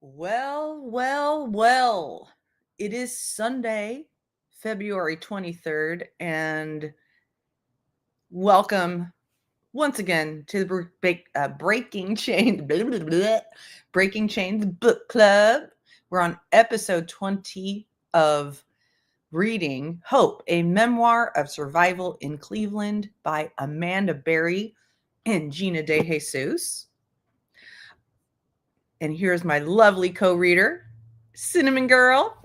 Well. It is Sunday, February 23rd, and welcome once again to the Breaking Chains Breaking Chains Book Club. We're on episode 20 of reading Hope, a Memoir of Survival in Cleveland by Amanda Berry and Gina DeJesus. And here's my lovely co-reader, Cinnamon Girl.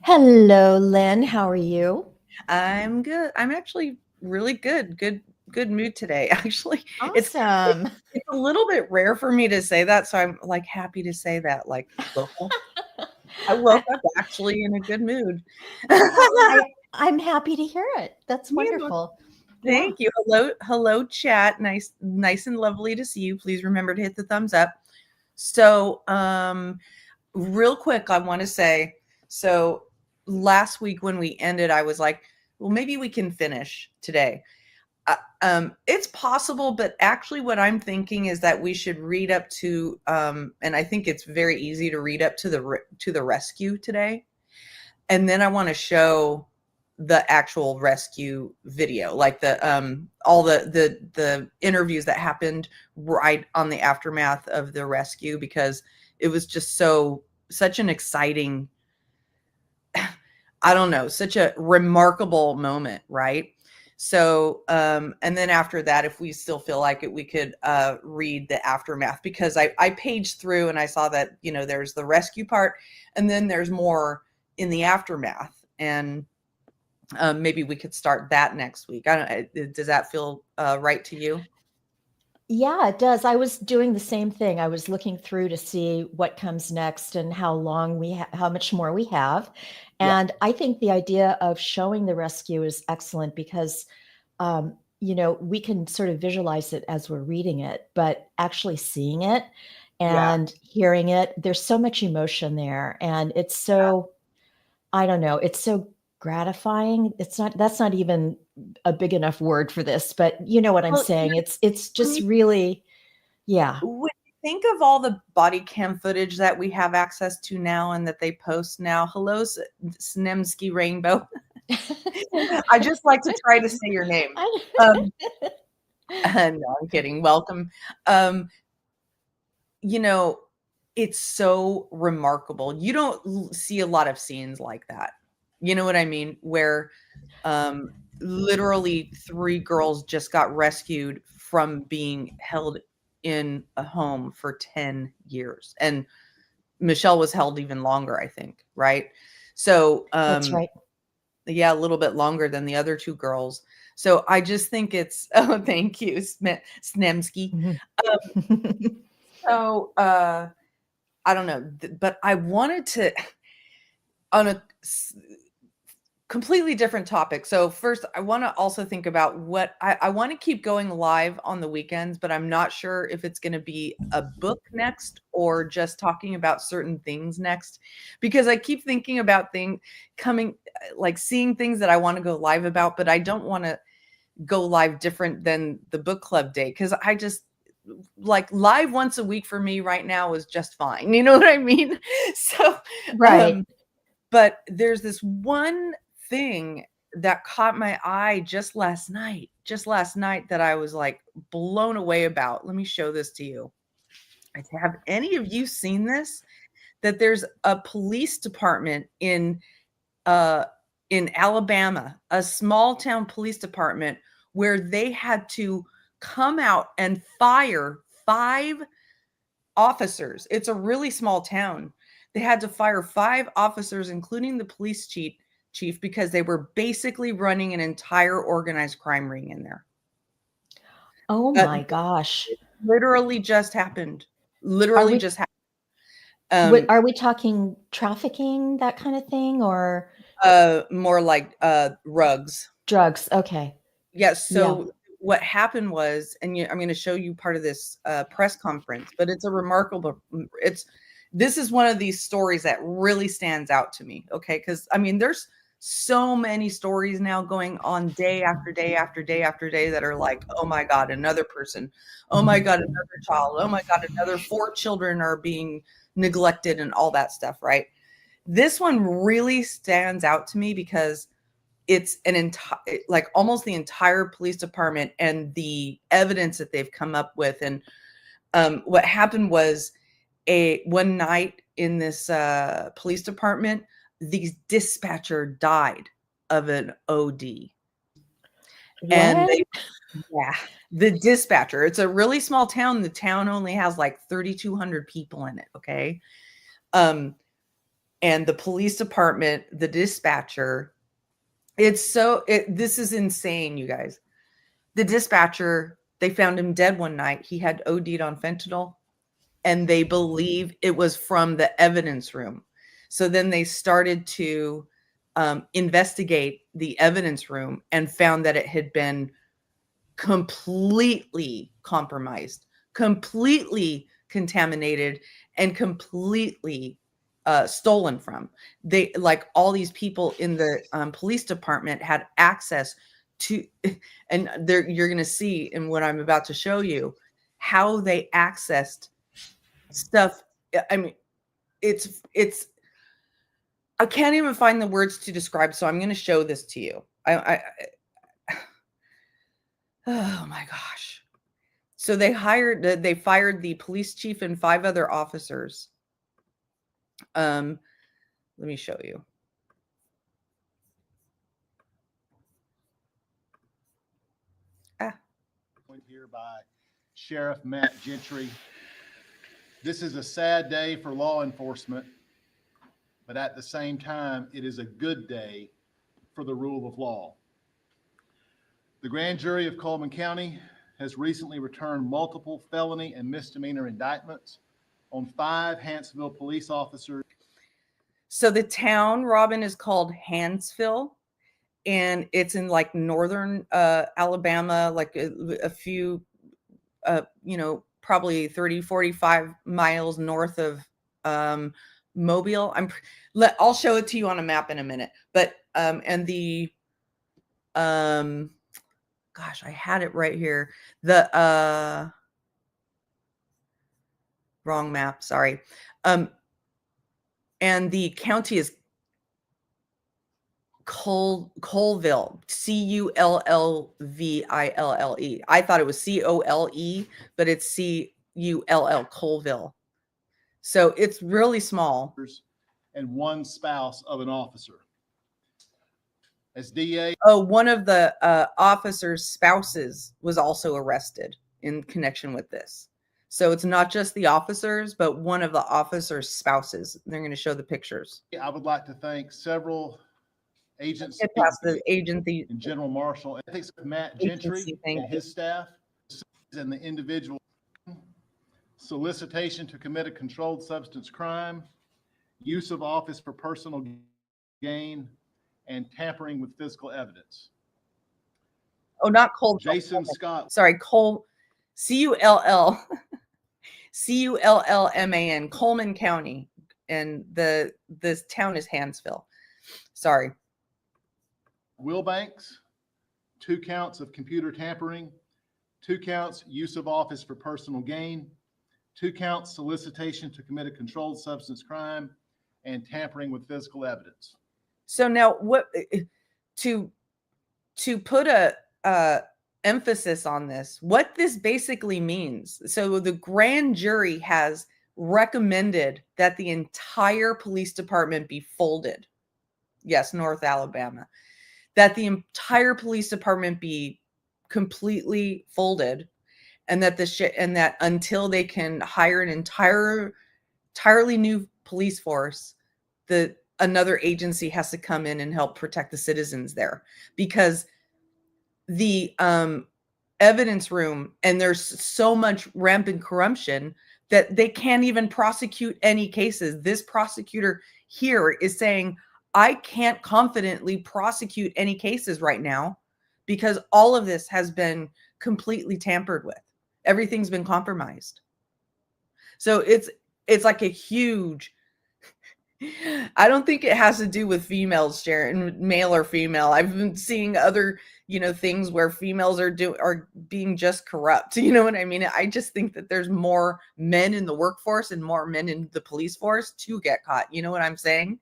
Hello, Lynn. How are you? I'm good. I'm actually really good. Good mood today. Actually, it's Awesome. it's a little bit rare for me to say that, so I'm like happy to say that. Like, I woke I, up actually in a good mood. I'm happy to hear it. That's You know, wonderful. Yeah. thank you. Hello, chat. Nice and lovely to see you. Please remember to hit the thumbs up. So, real quick, I want to say, so last week when we ended, I was like, well, maybe we can finish today. It's possible, but actually what I'm thinking is that we should read up to, and I think it's very easy to read up to the rescue today. And then I want to show the actual rescue video, like all the interviews that happened right on the aftermath of the rescue, because it was just such an exciting, I don't know, such a remarkable moment, right? So, and then after that, if we still feel like it, we could read the aftermath, because I paged through and I saw that, there's the rescue part, and then there's more in the aftermath. And maybe we could start that next week. I don't. Does that feel right to you? Yeah, it does. I was doing the same thing. I was looking through to see what comes next and how long how much more we have. Yeah. And I think the idea of showing the rescue is excellent because, we can sort of visualize it as we're reading it, but actually seeing it Yeah. and hearing it, there's so much emotion there. And it's so, I don't know, it's so gratifying. That's not even a big enough word for this, but you know what I'm Well, saying. It's when just you really, yeah. when you think of all the body cam footage that we have access to now and that they post now, hello, Snemsky Rainbow. I just like to try to say your name. Um, no, I'm kidding. Welcome. Um, you know, it's so remarkable. You don't see a lot of scenes like that. You know what I mean? Where literally 3 girls just got rescued from being held in a home for 10 years. And Michelle was held even longer, I think, right? So, That's right. yeah, a little bit longer than the other 2 girls. So I just think it's oh, thank you, Snemsky. Mhm. Um, so, I don't know, but I wanted to on a completely different topic. So first, I want to also think about what I want to keep going live on the weekends, but I'm not sure if it's going to be a book next or just talking about certain things next, because I keep thinking about things coming, like seeing things that I want to go live about, but I don't want to go live different than the book club day, because I just like live once a week for me right now is just fine. You know what I mean? So, Right. but there's this one thing that caught my eye just last night that I was like blown away about. Let me show this to you. Have any of you seen this? That there's a police department uh in Alabama, a small town police department, where they had to come out and fire 5 officers. It's a really small town. They had to fire 5 officers, including the police chief, because they were basically running an entire organized crime ring in there. Oh That my gosh. literally just happened. Are Literally we just happened. Um, are we talking trafficking, that kind of thing, or more like rugs. drugs? Okay. Yes. Yeah. So what happened was, and I'm going to show you part of this press conference, but it's a remarkable. This is one of these stories that really stands out to me. Okay, because I mean, there's so many stories now going on day after day after day after day that are like, oh my God, another person. Oh my God, another child. Oh my God, another 4 children are being neglected and all that stuff, right? This one really stands out to me because it's an entire, like almost the entire police department and the evidence that they've come up with. And what happened was one night in this police department, the dispatcher died of an OD. And What? yeah, the dispatcher, it's a really small town. The town only has like 3,200 people in it. Okay. And the police department, the dispatcher, this is insane, you guys. The dispatcher, they found him dead one night. He had OD'd on fentanyl, and they believe it was from the evidence room. So then they started to investigate the evidence room and found that it had been completely compromised, completely contaminated, and completely stolen from. They, like, all these people in the police department had access to, and you're going to see in what I'm about to show you how they accessed stuff. I mean, it's I can't even find the words to describe, so I'm going to show this to you. Oh my gosh. So they fired the police chief and 5 other officers. Let me show you. Here by Sheriff Matt Gentry. This is a sad day for law enforcement, but at the same time, it is a good day for the rule of law. The grand jury of Coleman County has recently returned multiple felony and misdemeanor indictments on 5 Hanceville police officers. So the town, Robin, is called Hanceville, and it's in like northern Alabama, like a few, probably 30, 45 miles north of Mobile. I'll show it to you on a map in a minute. But and the gosh, I had it right here. The wrong map, sorry. And the county is Colville, Cullville. I thought it was Cole, but it's Cull, Colville. So it's really small. And 1 spouse of an officer. As DA. Oh, one of the officers' spouses was also arrested in connection with this. So it's not just the officers, but one of the officers' spouses. They're going to show the pictures. I would like to thank several agencies, the agency and General Marshal, and thanks to Matt Gentry and his staff, and the individual. Solicitation to commit a controlled substance crime, use of office for personal gain, and tampering with physical evidence. Oh, not Cole. Jason Scott. Sorry, Cole. Cull. Cullman, Coleman County, and this town is Hanceville. Sorry. Wilbanks, 2 counts of computer tampering, 2 counts use of office for personal gain, 2 counts solicitation to commit a controlled substance crime, and tampering with physical evidence. So now, what to put a emphasis on this, what this basically means. So the grand jury has recommended that the entire police department be folded. Yes, North Alabama. That the entire police department be completely folded, and that that until they can hire an entirely new police force, another agency has to come in and help protect the citizens there, because the evidence room, and there's so much rampant corruption that they can't even prosecute any cases. This prosecutor here is saying, I can't confidently prosecute any cases right now because all of this has been completely tampered with. Everything's been compromised. So it's like a huge I don't think it has to do with females, Sharon, male or female. I've been seeing other, things where females are being just corrupt. You know what I mean? I just think that there's more men in the workforce and more men in the police force to get caught. You know what I'm saying?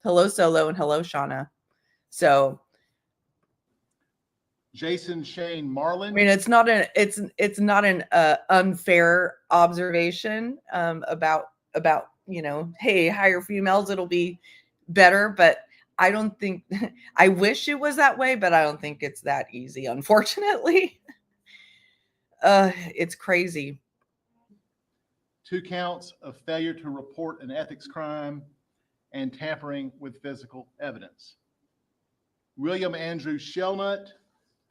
Hello, Solo, and hello, Shauna. So, Jason Shane Marlin. I mean, it's not an unfair observation about hey, hire females, it'll be better. But I don't think I wish it was that way, but I don't think it's that easy, unfortunately. It's crazy. 2 counts of failure to report an ethics crime and tampering with physical evidence. William Andrew Shelnut,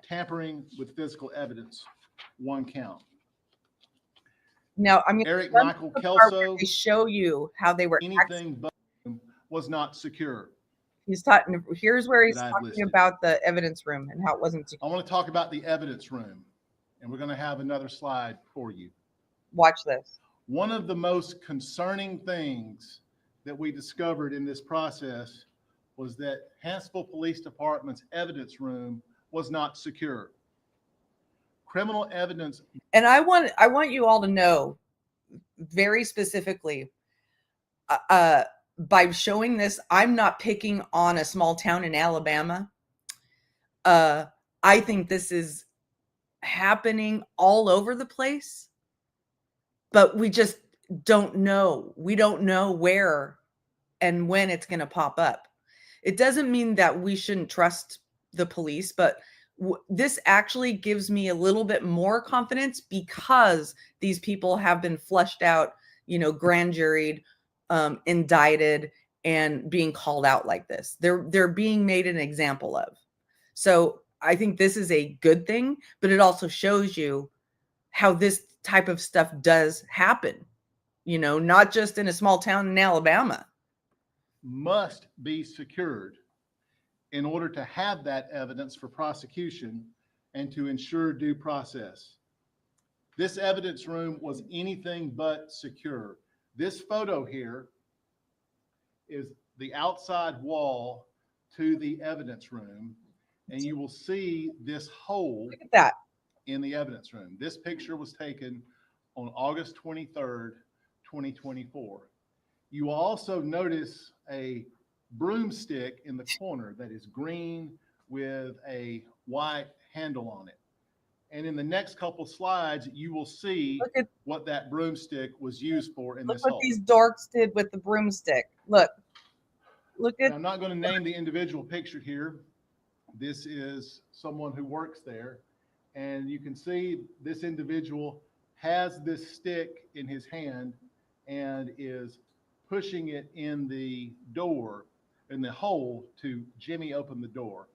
tampering with physical evidence, 1 count. Now, I mean, Eric Michael Kelso, they show you how they were anything but was not secure. He's talking. Here's where he's that I've talking listed. about the evidence room and how it wasn't secure. I want to talk about the evidence room, and we're going to have another slide for you. Watch this. One of the most concerning things that we discovered in this process was that Huntsville Police Department's evidence room was not secure. Criminal evidence. And I want you all to know very specifically, by showing this, I'm not picking on a small town in Alabama. I think this is happening all over the place, but we just don't know. We don't know where and when it's going to pop up. It doesn't mean that we shouldn't trust the police, but this actually gives me a little bit more confidence because these people have been flushed out, grand juried, indicted, and being called out like this. They're being made an example of. So I think this is a good thing, but it also shows you how this type of stuff does happen, not just in a small town in Alabama. Must be secured in order to have that evidence for prosecution and to ensure due process. This evidence room was anything but secure. This photo here is the outside wall to the evidence room, and you will see this hole. Look at that. In the evidence room. This picture was taken on August 23rd, 2024. You will also notice a broomstick in the corner that is green with a white handle on it. And in the next couple slides, you will see what that broomstick was used for in this hole. Look what these dorks did with the broomstick. Look at. And I'm not going to name the individual pictured here. This is someone who works there. And you can see this individual has this stick in his hand and is pushing it in the door, in the hole, to jimmy open the door.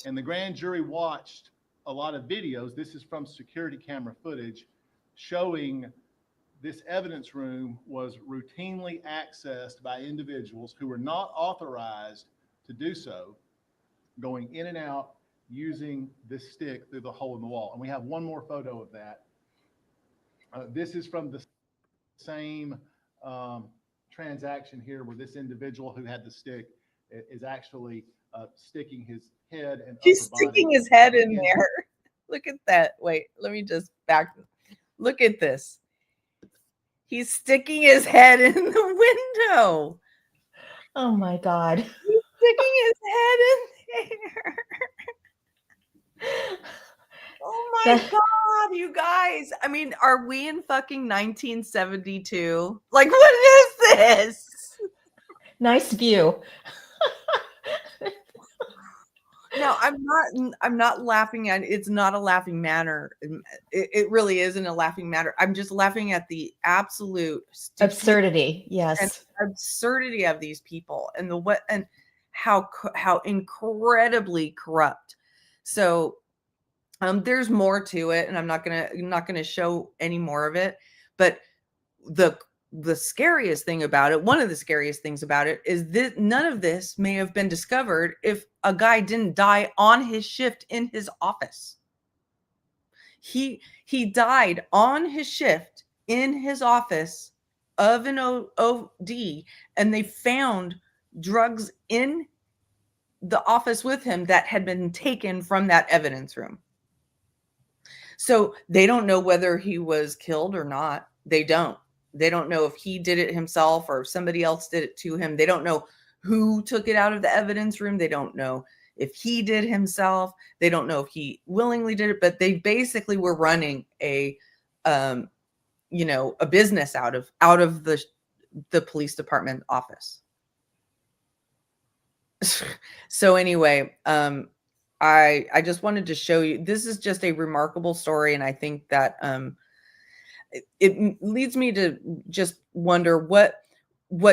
And the grand jury watched a lot of videos. This is from security camera footage showing this evidence room was routinely accessed by individuals who were not authorized to do so, going in and out using this stick through the hole in the wall. And we have one more photo of that. This is from the same transaction here, where this individual who had the stick is actually sticking his head and he's sticking his head in there. Look at that. Wait, let me just back. Look at this. He's sticking his head in the window. Oh my God. He's sticking his head in there. Oh my God, you guys. I mean, are we in fucking 1972? Like, what is this? Nice view. No, I'm not laughing at it. It's not a laughing matter. It really isn't a laughing matter. I'm just laughing at the absolute absurdity. Yes. And absurdity of these people and how incredibly corrupt. So there's more to it, and I'm not gonna show any more of it. But the scariest thing about it, one of the scariest things about it, is that none of this may have been discovered if a guy didn't die on his shift in his office. He died on his shift in his office of an OD, and they found drugs in the office with him that had been taken from that evidence room. So they don't know whether he was killed or not. They don't know if he did it himself or if somebody else did it to him. They don't know who took it out of the evidence room. They don't know if he did himself. They don't know if he willingly did it, but they basically were running a business out of the police department office. So anyway, I just wanted to show you, this is just a remarkable story. And I think that it leads me to just wonder what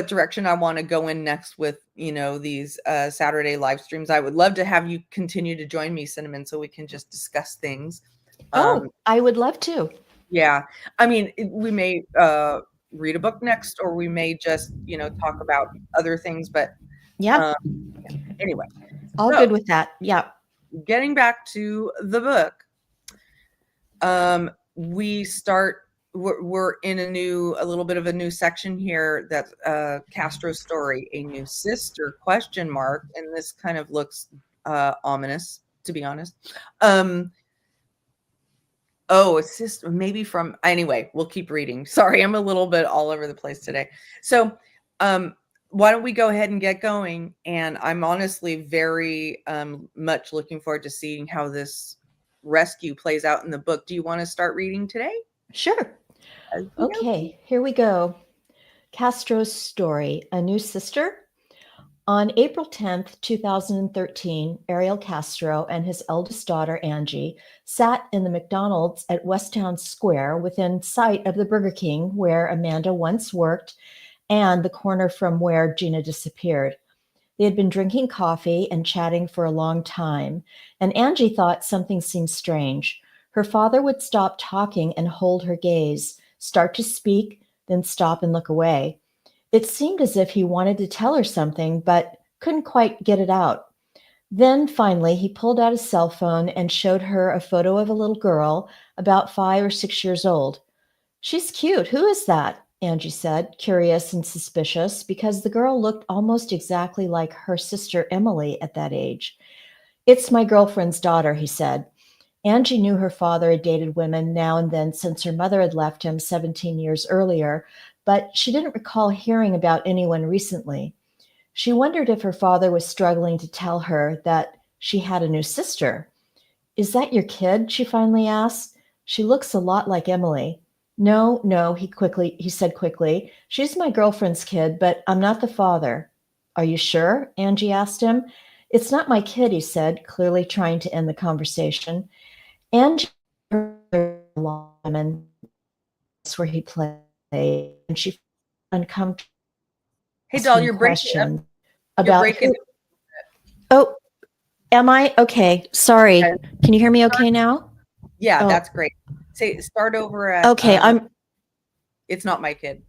direction I want to go in next with, these Saturday live streams. I would love to have you continue to join me, Cinnamon, so we can just discuss things. I would love to. Yeah. I mean, we may read a book next, or we may just, talk about other things, but Yeah. Anyway. All good with that. Yeah. Getting back to the book, we're in a little bit of a new section here. That's Castro's story, a new sister ? And this kind of looks ominous, to be honest. A sister, maybe from, anyway, we'll keep reading. Sorry, I'm a little bit all over the place today. So why don't we go ahead and get going? And I'm honestly very much looking forward to seeing how this rescue plays out in the book. Do you want to start reading today? Sure. Okay, here we go. Castro's story, a new sister. On April 10th, 2013, Ariel Castro and his eldest daughter, Angie, sat in the McDonald's at Westtown Square within sight of the Burger King where Amanda once worked and the corner from where Gina disappeared. They had been drinking coffee and chatting for a long time, and Angie thought something seemed strange. Her father would stop talking and hold her gaze, start to speak, then stop and look away. It seemed as if he wanted to tell her something, but couldn't quite get it out. Then finally, he pulled out his cell phone and showed her a photo of a little girl about 5 or 6 years old. "She's cute. Who is that?" Angie said, curious and suspicious, because the girl looked almost exactly like her sister Emily at that age. "It's my girlfriend's daughter," he said. Angie knew her father had dated women now and then since her mother had left him 17 years earlier, but she didn't recall hearing about anyone recently. She wondered if her father was struggling to tell her that she had a new sister. "Is that your kid?" she finally asked. "She looks a lot like Emily." No, he said quickly. "She's my girlfriend's kid, but I'm not the father." "Are you sure?" Angie asked him. "It's not my kid," he said, clearly trying to end the conversation. Angie heard a woman where he played, and she felt uncomfortable. Hey, doll, you're breaking up. About Oh, am I? Okay, sorry. Okay. Can you hear me okay now? Yeah, that's great. Start over at Okay, it's not my kid.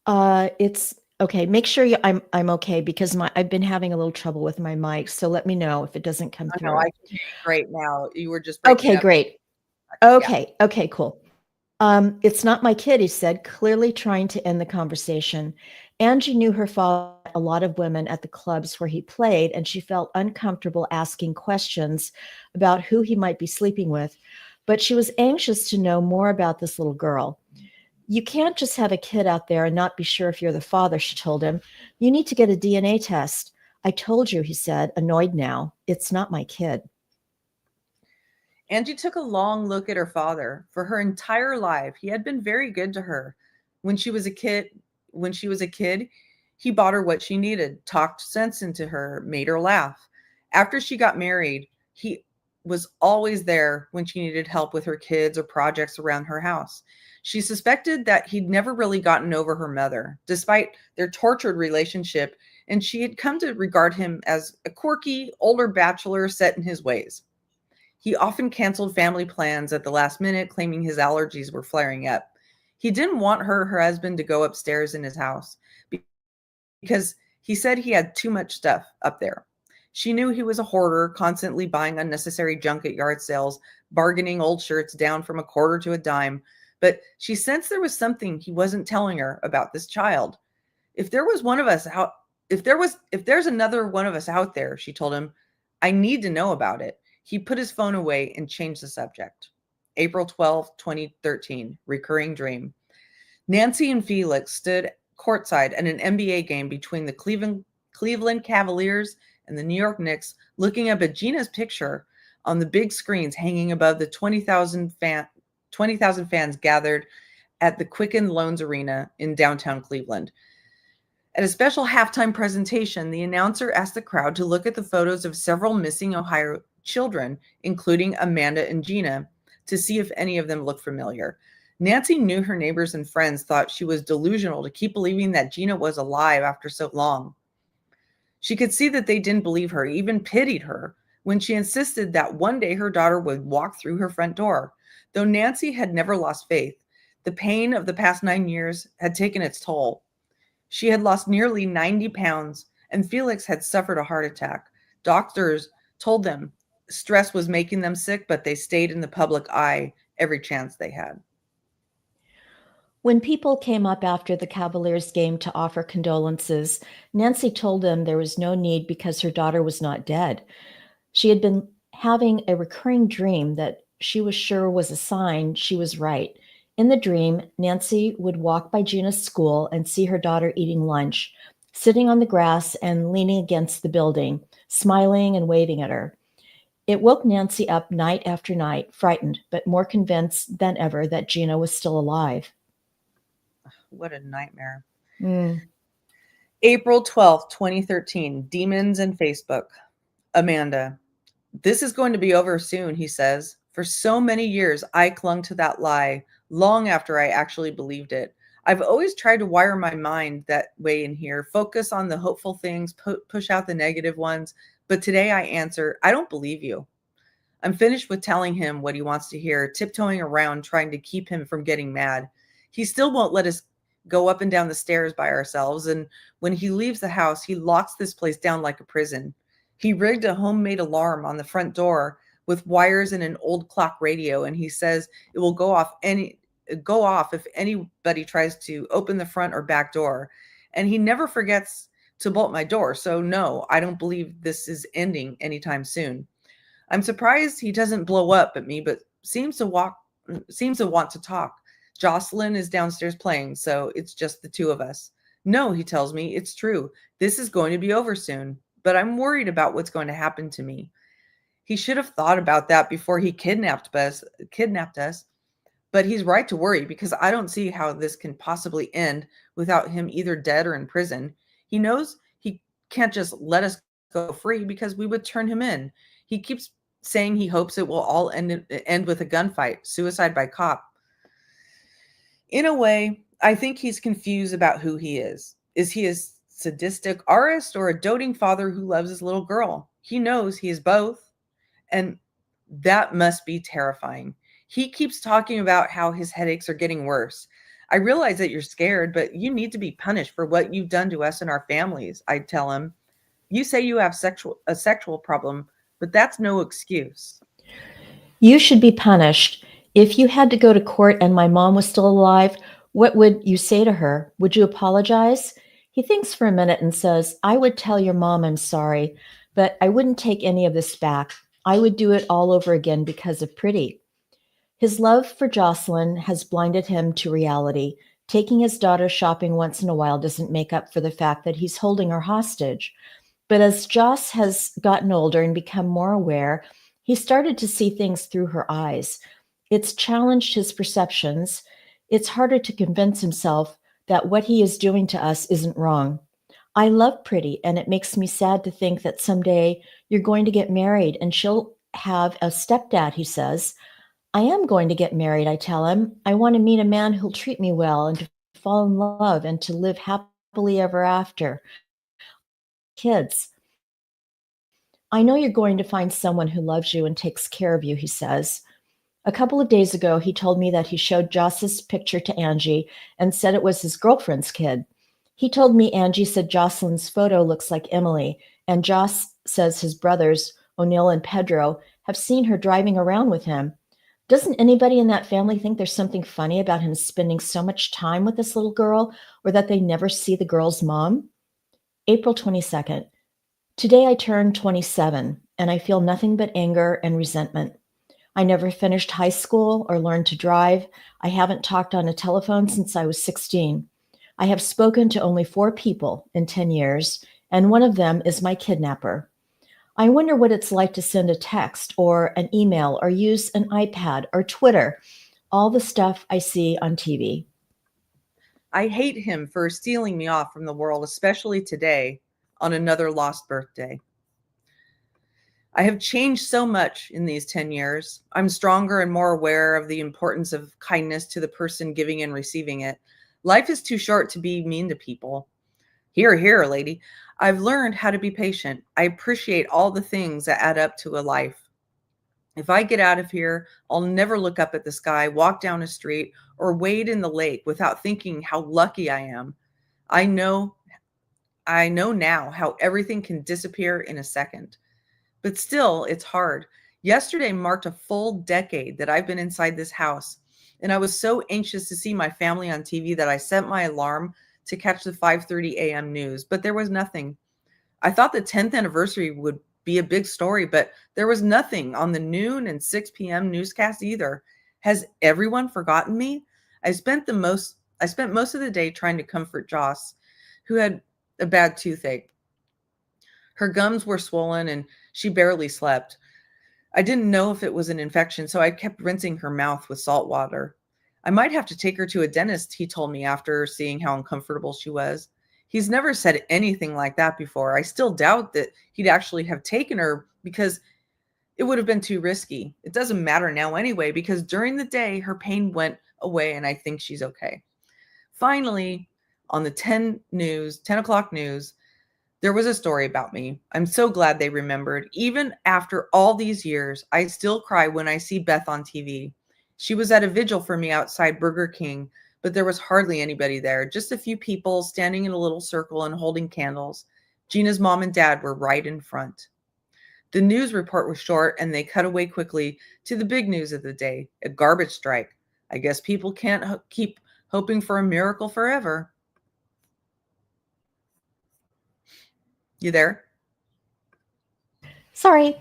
It's okay. Make sure I'm okay, because I've been having a little trouble with my mic, so let me know if it doesn't come through. No, I can hear you great now. You were just breaking okay, up. Great. Okay, yeah. Okay, cool. "It's not my kid," he said, clearly trying to end the conversation. Angie knew her father met a lot of women at the clubs where he played, and she felt uncomfortable asking questions about who he might be sleeping with, but she was anxious to know more about this little girl. "You can't just have a kid out there and not be sure if you're the father," she told him. "You need to get a DNA test." "I told you," he said, annoyed now. "It's not my kid." Angie took a long look at her father. For her entire life, he had been very good to her. When she was a kid, he bought her what she needed, talked sense into her, made her laugh. After she got married, he was always there when she needed help with her kids or projects around her house. She suspected that he'd never really gotten over her mother, despite their tortured relationship, and she had come to regard him as a quirky, older bachelor set in his ways. He often canceled family plans at the last minute, claiming his allergies were flaring up. He didn't want her husband to go upstairs in his house because he said he had too much stuff up there. She knew he was a hoarder, constantly buying unnecessary junk at yard sales, bargaining old shirts down from a quarter to a dime. But she sensed there was something he wasn't telling her about this child. If there's another one of us out there, she told him, I need to know about it. He put his phone away and changed the subject. April 12, 2013, recurring dream. Nancy and Felix stood courtside at an NBA game between the Cleveland Cavaliers and the New York Knicks, looking up at Gina's picture on the big screens hanging above the 20,000 fans gathered at the Quicken Loans Arena in downtown Cleveland. At a special halftime presentation, the announcer asked the crowd to look at the photos of several missing Ohio children, including Amanda and Gina, to see if any of them looked familiar. Nancy knew her neighbors and friends thought she was delusional to keep believing that Gina was alive after so long. She could see that they didn't believe her, even pitied her, when she insisted that one day her daughter would walk through her front door. Though Nancy had never lost faith, the pain of the past 9 years had taken its toll. She had lost nearly 90 pounds, and Felix had suffered a heart attack. Doctors told them stress was making them sick, but they stayed in the public eye every chance they had. When people came up after the Cavaliers game to offer condolences, Nancy told them there was no need because her daughter was not dead. She had been having a recurring dream that she was sure was a sign she was right. In the dream, Nancy would walk by Gina's school and see her daughter eating lunch, sitting on the grass and leaning against the building, smiling and waving at her. It woke Nancy up night after night, frightened, but more convinced than ever that Gina was still alive. What a nightmare. Mm. April 12th, 2013, Demons and Facebook. Amanda, this is going to be over soon, he says. For so many years, I clung to that lie long after I actually believed it. I've always tried to wire my mind that way in here, focus on the hopeful things, push out the negative ones. But today I answer, I don't believe you. I'm finished with telling him what he wants to hear, tiptoeing around, trying to keep him from getting mad. He still won't let us go up and down the stairs by ourselves. And when he leaves the house, he locks this place down like a prison. He rigged a homemade alarm on the front door with wires and an old clock radio. And he says it will go off if anybody tries to open the front or back door. And he never forgets to bolt my door. So no, I don't believe this is ending anytime soon. I'm surprised he doesn't blow up at me, but seems to want to talk. Jocelyn is downstairs playing, so it's just the two of us. No, he tells me, it's true. This is going to be over soon, but I'm worried about what's going to happen to me. He should have thought about that before he kidnapped us, but he's right to worry because I don't see how this can possibly end without him either dead or in prison. He knows he can't just let us go free because we would turn him in. He keeps saying he hopes it will all end with a gunfight, suicide by cop. In a way, I think he's confused about who he is. Is he a sadistic artist or a doting father who loves his little girl? He knows he is both, and that must be terrifying. He keeps talking about how his headaches are getting worse. I realize that you're scared, but you need to be punished for what you've done to us and our families, I tell him. You say you have a sexual problem, but that's no excuse. You should be punished. If you had to go to court and my mom was still alive, what would you say to her? Would you apologize? He thinks for a minute and says, I would tell your mom I'm sorry, but I wouldn't take any of this back. I would do it all over again because of Pretty. His love for Jocelyn has blinded him to reality. Taking his daughter shopping once in a while doesn't make up for the fact that he's holding her hostage. But as Joss has gotten older and become more aware, he started to see things through her eyes. It's challenged his perceptions. It's harder to convince himself that what he is doing to us isn't wrong. I love Pretty, and it makes me sad to think that someday you're going to get married and she'll have a stepdad, he says. I am going to get married, I tell him. I want to meet a man who'll treat me well and to fall in love and to live happily ever after. Kids. I know you're going to find someone who loves you and takes care of you, he says. A couple of days ago, he told me that he showed Joss's picture to Angie and said it was his girlfriend's kid. He told me Angie said Jocelyn's photo looks like Emily, and Joss says his brothers, O'Neill and Pedro, have seen her driving around with him. Doesn't anybody in that family think there's something funny about him spending so much time with this little girl, or that they never see the girl's mom? April 22nd. Today I turned 27, and I feel nothing but anger and resentment. I never finished high school or learned to drive. I haven't talked on a telephone since I was 16. I have spoken to only 4 people in 10 years, and one of them is my kidnapper. I wonder what it's like to send a text or an email or use an iPad or Twitter, all the stuff I see on TV. I hate him for stealing me off from the world, especially today on another lost birthday. I have changed so much in these 10 years. I'm stronger and more aware of the importance of kindness to the person giving and receiving it. Life is too short to be mean to people. Here, here, lady. I've learned how to be patient. I appreciate all the things that add up to a life. If I get out of here, I'll never look up at the sky, walk down a street, or wade in the lake without thinking how lucky I am. I know now how everything can disappear in a second. But still, it's hard. Yesterday marked a full decade that I've been inside this house, and I was so anxious to see my family on TV that I set my alarm to catch the 5:30 a.m. news, but there was nothing. I thought the 10th anniversary would be a big story, but there was nothing on the noon and 6 p.m. newscast either. Has everyone forgotten me? I spent most of the day trying to comfort Joss, who had a bad toothache. Her gums were swollen and she barely slept. I didn't know if it was an infection, so I kept rinsing her mouth with salt water. I might have to take her to a dentist, he told me after seeing how uncomfortable she was. He's never said anything like that before. I still doubt that he'd actually have taken her because it would have been too risky. It doesn't matter now anyway, because during the day, her pain went away and I think she's okay. Finally, on the 10 o'clock news, there was a story about me. I'm so glad they remembered. Even after all these years, I still cry when I see Beth on TV. She was at a vigil for me outside Burger King, but there was hardly anybody there. Just a few people standing in a little circle and holding candles. Gina's mom and dad were right in front. The news report was short, and they cut away quickly to the big news of the day, a garbage strike. I guess people can't keep hoping for a miracle forever. You there? Sorry.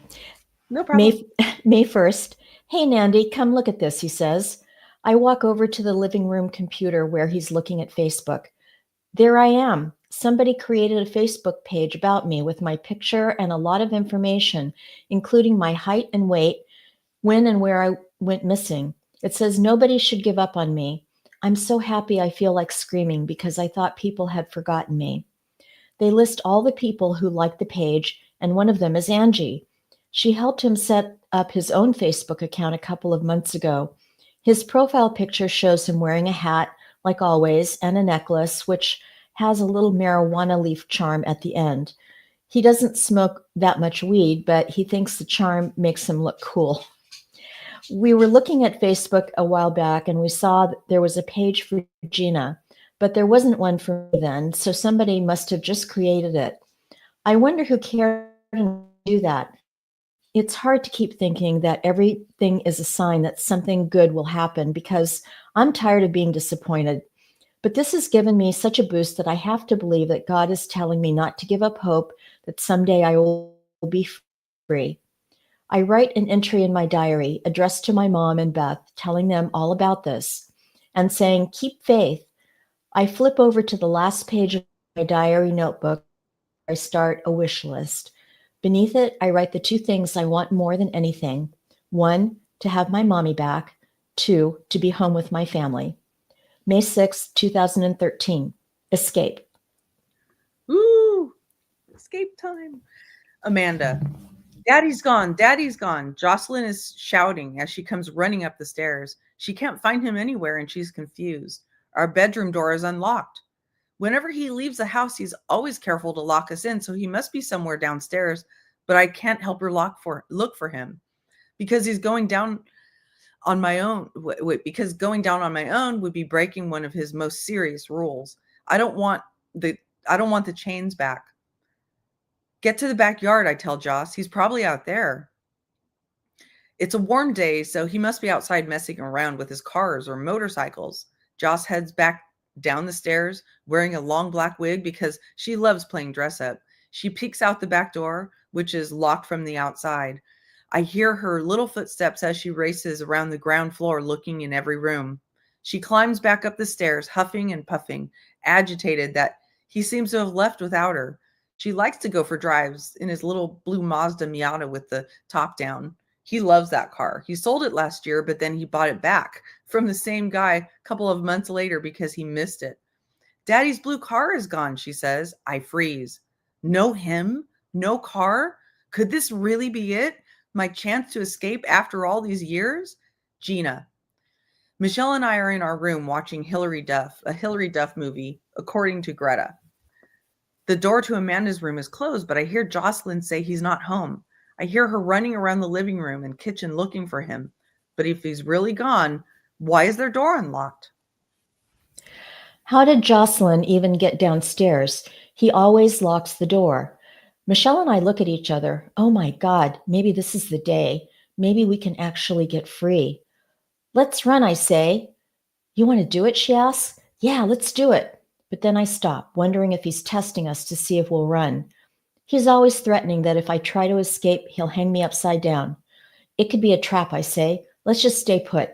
No problem. May 1st. Hey, Nandy, come look at this, he says. I walk over to the living room computer where he's looking at Facebook. There I am. Somebody created a Facebook page about me with my picture and a lot of information, including my height and weight, when and where I went missing. It says nobody should give up on me. I'm so happy I feel like screaming because I thought people had forgotten me. They list all the people who liked the page, and one of them is Angie. She helped him set up his own Facebook account a couple of months ago. His profile picture shows him wearing a hat, like always, and a necklace, which has a little marijuana leaf charm at the end. He doesn't smoke that much weed, but he thinks the charm makes him look cool. We were looking at Facebook a while back, and we saw that there was a page for Gina, but there wasn't one for me then, so somebody must have just created it. I wonder who cared to do that. It's hard to keep thinking that everything is a sign that something good will happen because I'm tired of being disappointed. But this has given me such a boost that I have to believe that God is telling me not to give up hope, that someday I will be free. I write an entry in my diary addressed to my mom and Beth, telling them all about this and saying, keep faith. I flip over to the last page of my diary notebook. I start a wish list. Beneath it, I write the 2 things I want more than anything. 1, to have my mommy back. 2, to be home with my family. May 6, 2013. Escape. Ooh, escape time. Amanda. Daddy's gone. Daddy's gone. Jocelyn is shouting as she comes running up the stairs. She can't find him anywhere and she's confused. Our bedroom door is unlocked. Whenever he leaves the house, he's always careful to lock us in, so he must be somewhere downstairs, but I can't help her look for him because he's going down on my own. Because going down on my own would be breaking one of his most serious rules. I don't want the chains back. Get to the backyard, I tell Joss. He's probably out there. It's a warm day, so he must be outside messing around with his cars or motorcycles. Joss heads back down the stairs, wearing a long black wig because she loves playing dress up. She peeks out the back door, which is locked from the outside. I hear her little footsteps as she races around the ground floor, looking in every room. She climbs back up the stairs, huffing and puffing, agitated that he seems to have left without her. She likes to go for drives in his little blue Mazda Miata with the top down. He loves that car. He sold it last year, but then he bought it back from the same guy a couple of months later because he missed it. Daddy's blue car is gone, she says. I freeze. No him? No car? Could this really be it? My chance to escape after all these years? Gina. Michelle and I are in our room watching a Hillary Duff movie, according to Greta. The door to Amanda's room is closed, but I hear Jocelyn say he's not home. I hear her running around the living room and kitchen looking for him. But if he's really gone, why is their door unlocked? How did Jocelyn even get downstairs? He always locks the door. Michelle and I look at each other. Oh my God, maybe this is the day. Maybe we can actually get free. Let's run, I say. You want to do it, she asks. Yeah, let's do it. But then I stop, wondering if he's testing us to see if we'll run. He's always threatening that if I try to escape, he'll hang me upside down. It could be a trap, I say. Let's just stay put.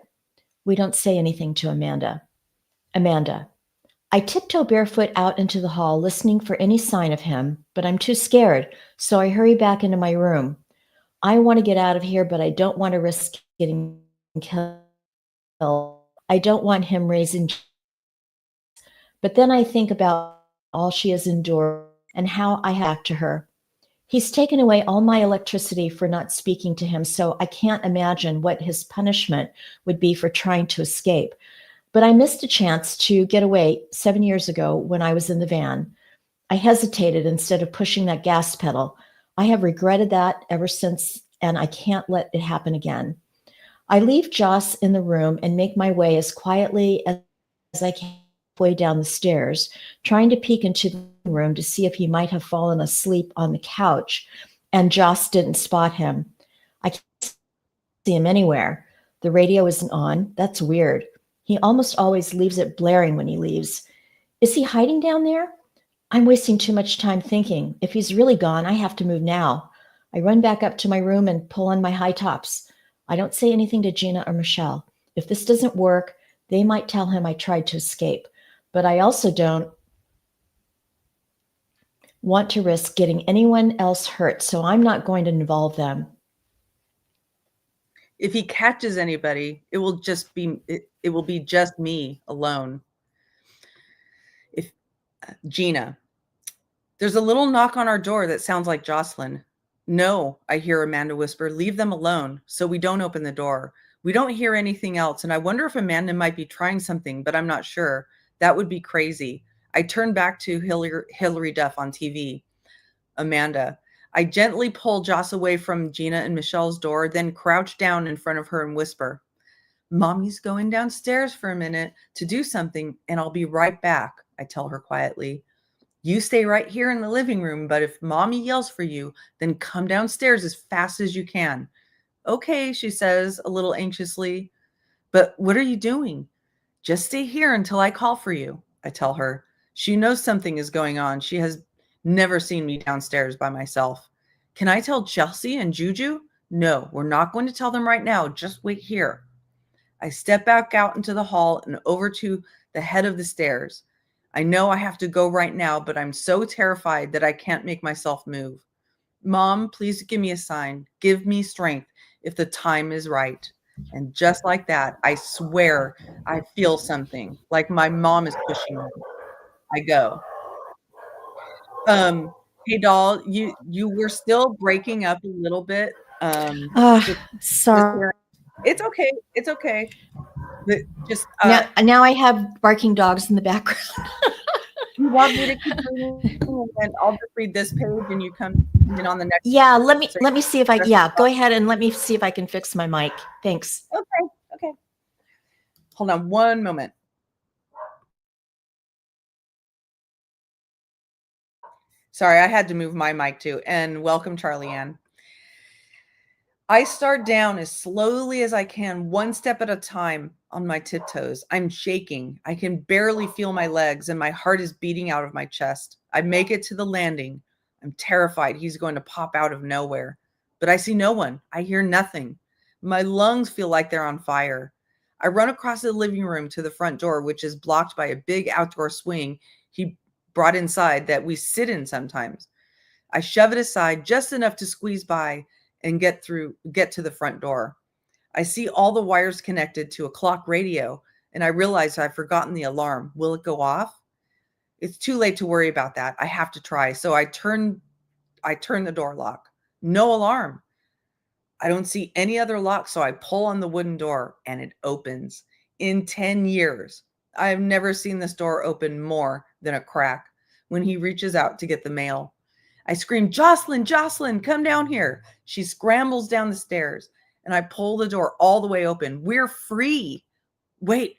We don't say anything to Amanda. Amanda. I tiptoe barefoot out into the hall, listening for any sign of him, but I'm too scared, so I hurry back into my room. I want to get out of here, but I don't want to risk getting killed. I don't want him raising. But then I think about all she has endured and how I have to her. He's taken away all my electricity for not speaking to him, so I can't imagine what his punishment would be for trying to escape. But I missed a chance to get away 7 years ago when I was in the van. I hesitated instead of pushing that gas pedal. I have regretted that ever since, and I can't let it happen again. I leave Joss in the room and make my way as quietly as I can way down the stairs, trying to peek into the room to see if he might have fallen asleep on the couch, and Joss didn't spot him. I can't see him anywhere. The radio isn't on. That's weird. He almost always leaves it blaring when he leaves. Is he hiding down there? I'm wasting too much time thinking. If he's really gone, I have to move now. I run back up to my room and pull on my high tops. I don't say anything to Gina or Michelle. If this doesn't work, they might tell him I tried to escape. But I also don't want to risk getting anyone else hurt, so I'm not going to involve them. If he catches anybody, it will be just me alone. If Gina, there's a little knock on our door that sounds like Jocelyn. No, I hear Amanda whisper, leave them alone, so we don't open the door. We don't hear anything else, and I wonder if Amanda might be trying something, but I'm not sure. That would be crazy. I turn back to Hillary Duff on TV. Amanda. I gently pull Joss away from Gina and Michelle's door, then crouch down in front of her and whisper, Mommy's going downstairs for a minute to do something, and I'll be right back, I tell her quietly. You stay right here in the living room, but if Mommy yells for you, then come downstairs as fast as you can. Okay, she says a little anxiously. But what are you doing? Just stay here until I call for you, I tell her. She knows something is going on. She has never seen me downstairs by myself. Can I tell Chelsea and Juju? No, we're not going to tell them right now. Just wait here. I step back out into the hall and over to the head of the stairs. I know I have to go right now, but I'm so terrified that I can't make myself move. Mom, please give me a sign. Give me strength if the time is right. And just like that, I swear I feel something, like my mom is pushing me. I go. Hey doll, you were still breaking up a little bit. Just Sorry. hearing, it's okay. It's okay. But just Now I have barking dogs in the background. you want me to keep reading, and I'll just read this page, and you come in on the next. Yeah, let me see if go ahead and let me see if I can fix my mic. Thanks. Okay. Hold on one moment. Sorry, I had to move my mic too. And welcome, Charlie Ann. I start down as slowly as I can, one step at a time on my tiptoes. I'm shaking. I can barely feel my legs and my heart is beating out of my chest. I make it to the landing. I'm terrified he's going to pop out of nowhere, but I see no one. I hear nothing. My lungs feel like they're on fire. I run across the living room to the front door, which is blocked by a big outdoor swing he brought inside that we sit in sometimes. I shove it aside just enough to squeeze by and get to the front door. I see all the wires connected to a clock radio, and I realize I've forgotten the alarm. Will it go off? It's too late to worry about that. I have to try. So I turn the door lock. No alarm. I don't see any other lock, so I pull on the wooden door and it opens. In 10 years, I have never seen this door open more than a crack when he reaches out to get the mail. I scream, Jocelyn, Jocelyn, come down here. She scrambles down the stairs and I pull the door all the way open. We're free. Wait,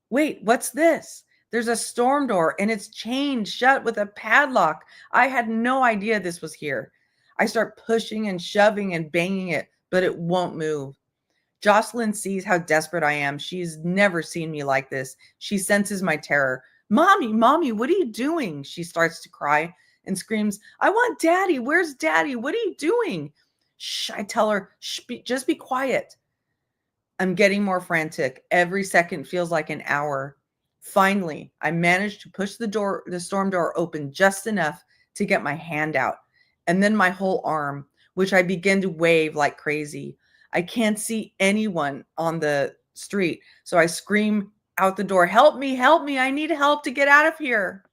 what's this? There's a storm door and it's chained shut with a padlock. I had no idea this was here. I start pushing and shoving and banging it, but it won't move. Jocelyn sees how desperate I am. She's never seen me like this. She senses my terror. Mommy, what are you doing? She starts to cry and screams, I want Daddy. Where's Daddy? What are you doing? Shh, I tell her, shh, just be quiet. I'm getting more frantic. Every second feels like an hour. Finally, I managed to push the storm door open just enough to get my hand out, and then my whole arm, which I begin to wave like crazy. I can't see anyone on the street, so I scream out the door, help me, I need help to get out of here.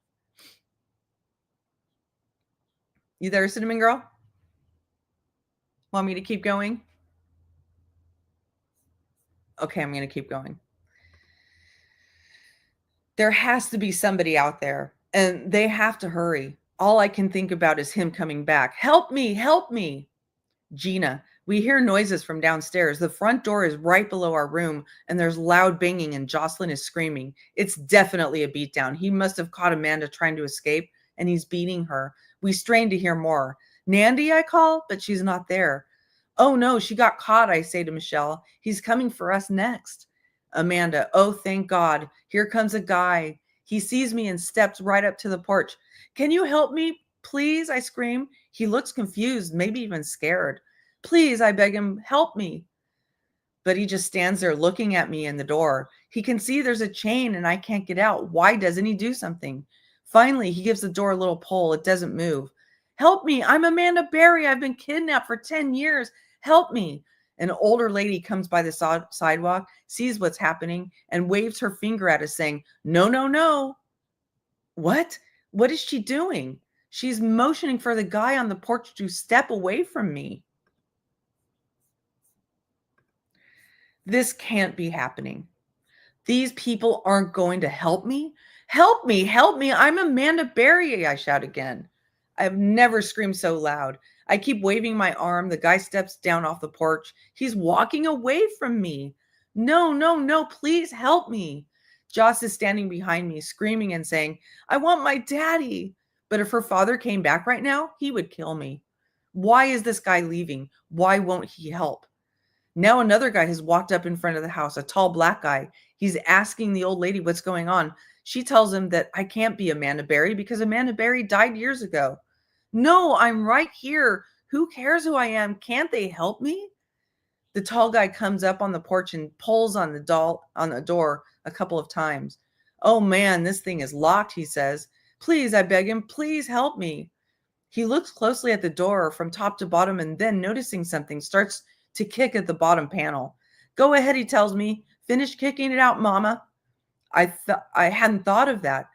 You there, Cinnamon Girl? Want me to keep going? Okay, I'm going to keep going. There has to be somebody out there, and they have to hurry. All I can think about is him coming back. Help me. Gina, we hear noises from downstairs. The front door is right below our room, and there's loud banging, and Jocelyn is screaming. It's definitely a beatdown. He must have caught Amanda trying to escape, and he's beating her. We strain to hear more. Nandy, I call, but she's not there. Oh no, she got caught, I say to Michelle. He's coming for us next. Amanda, oh, thank God. Here comes a guy. He sees me and steps right up to the porch. Can you help me, please? I scream. He looks confused, maybe even scared. Please, I beg him, help me. But he just stands there looking at me in the door. He can see there's a chain and I can't get out. Why doesn't he do something? Finally, he gives the door a little pull. It doesn't move. Help me. I'm Amanda Berry. I've been kidnapped for 10 years. Help me. An older lady comes by the sidewalk, sees what's happening, and waves her finger at us saying, no. What? What is she doing? She's motioning for the guy on the porch to step away from me. This can't be happening. These people aren't going to help me. Help me. I'm Amanda Berry, I shout again. I've never screamed so loud. I keep waving my arm. The guy steps down off the porch. He's walking away from me. No, please help me. Joss is standing behind me, screaming and saying, I want my daddy. But if her father came back right now, he would kill me. Why is this guy leaving? Why won't he help? Now another guy has walked up in front of the house, a tall black guy. He's asking the old lady what's going on. She tells him that I can't be Amanda Berry because Amanda Berry died years ago. No, I'm right here. Who cares who I am? Can't they help me? The tall guy comes up on the porch and pulls on the door a couple of times. Oh man, this thing is locked, he says. Please, I beg him, please help me. He looks closely at the door from top to bottom and then, noticing something, starts to kick at the bottom panel. Go ahead, he tells me. Finish kicking it out, Mama. I hadn't thought of that.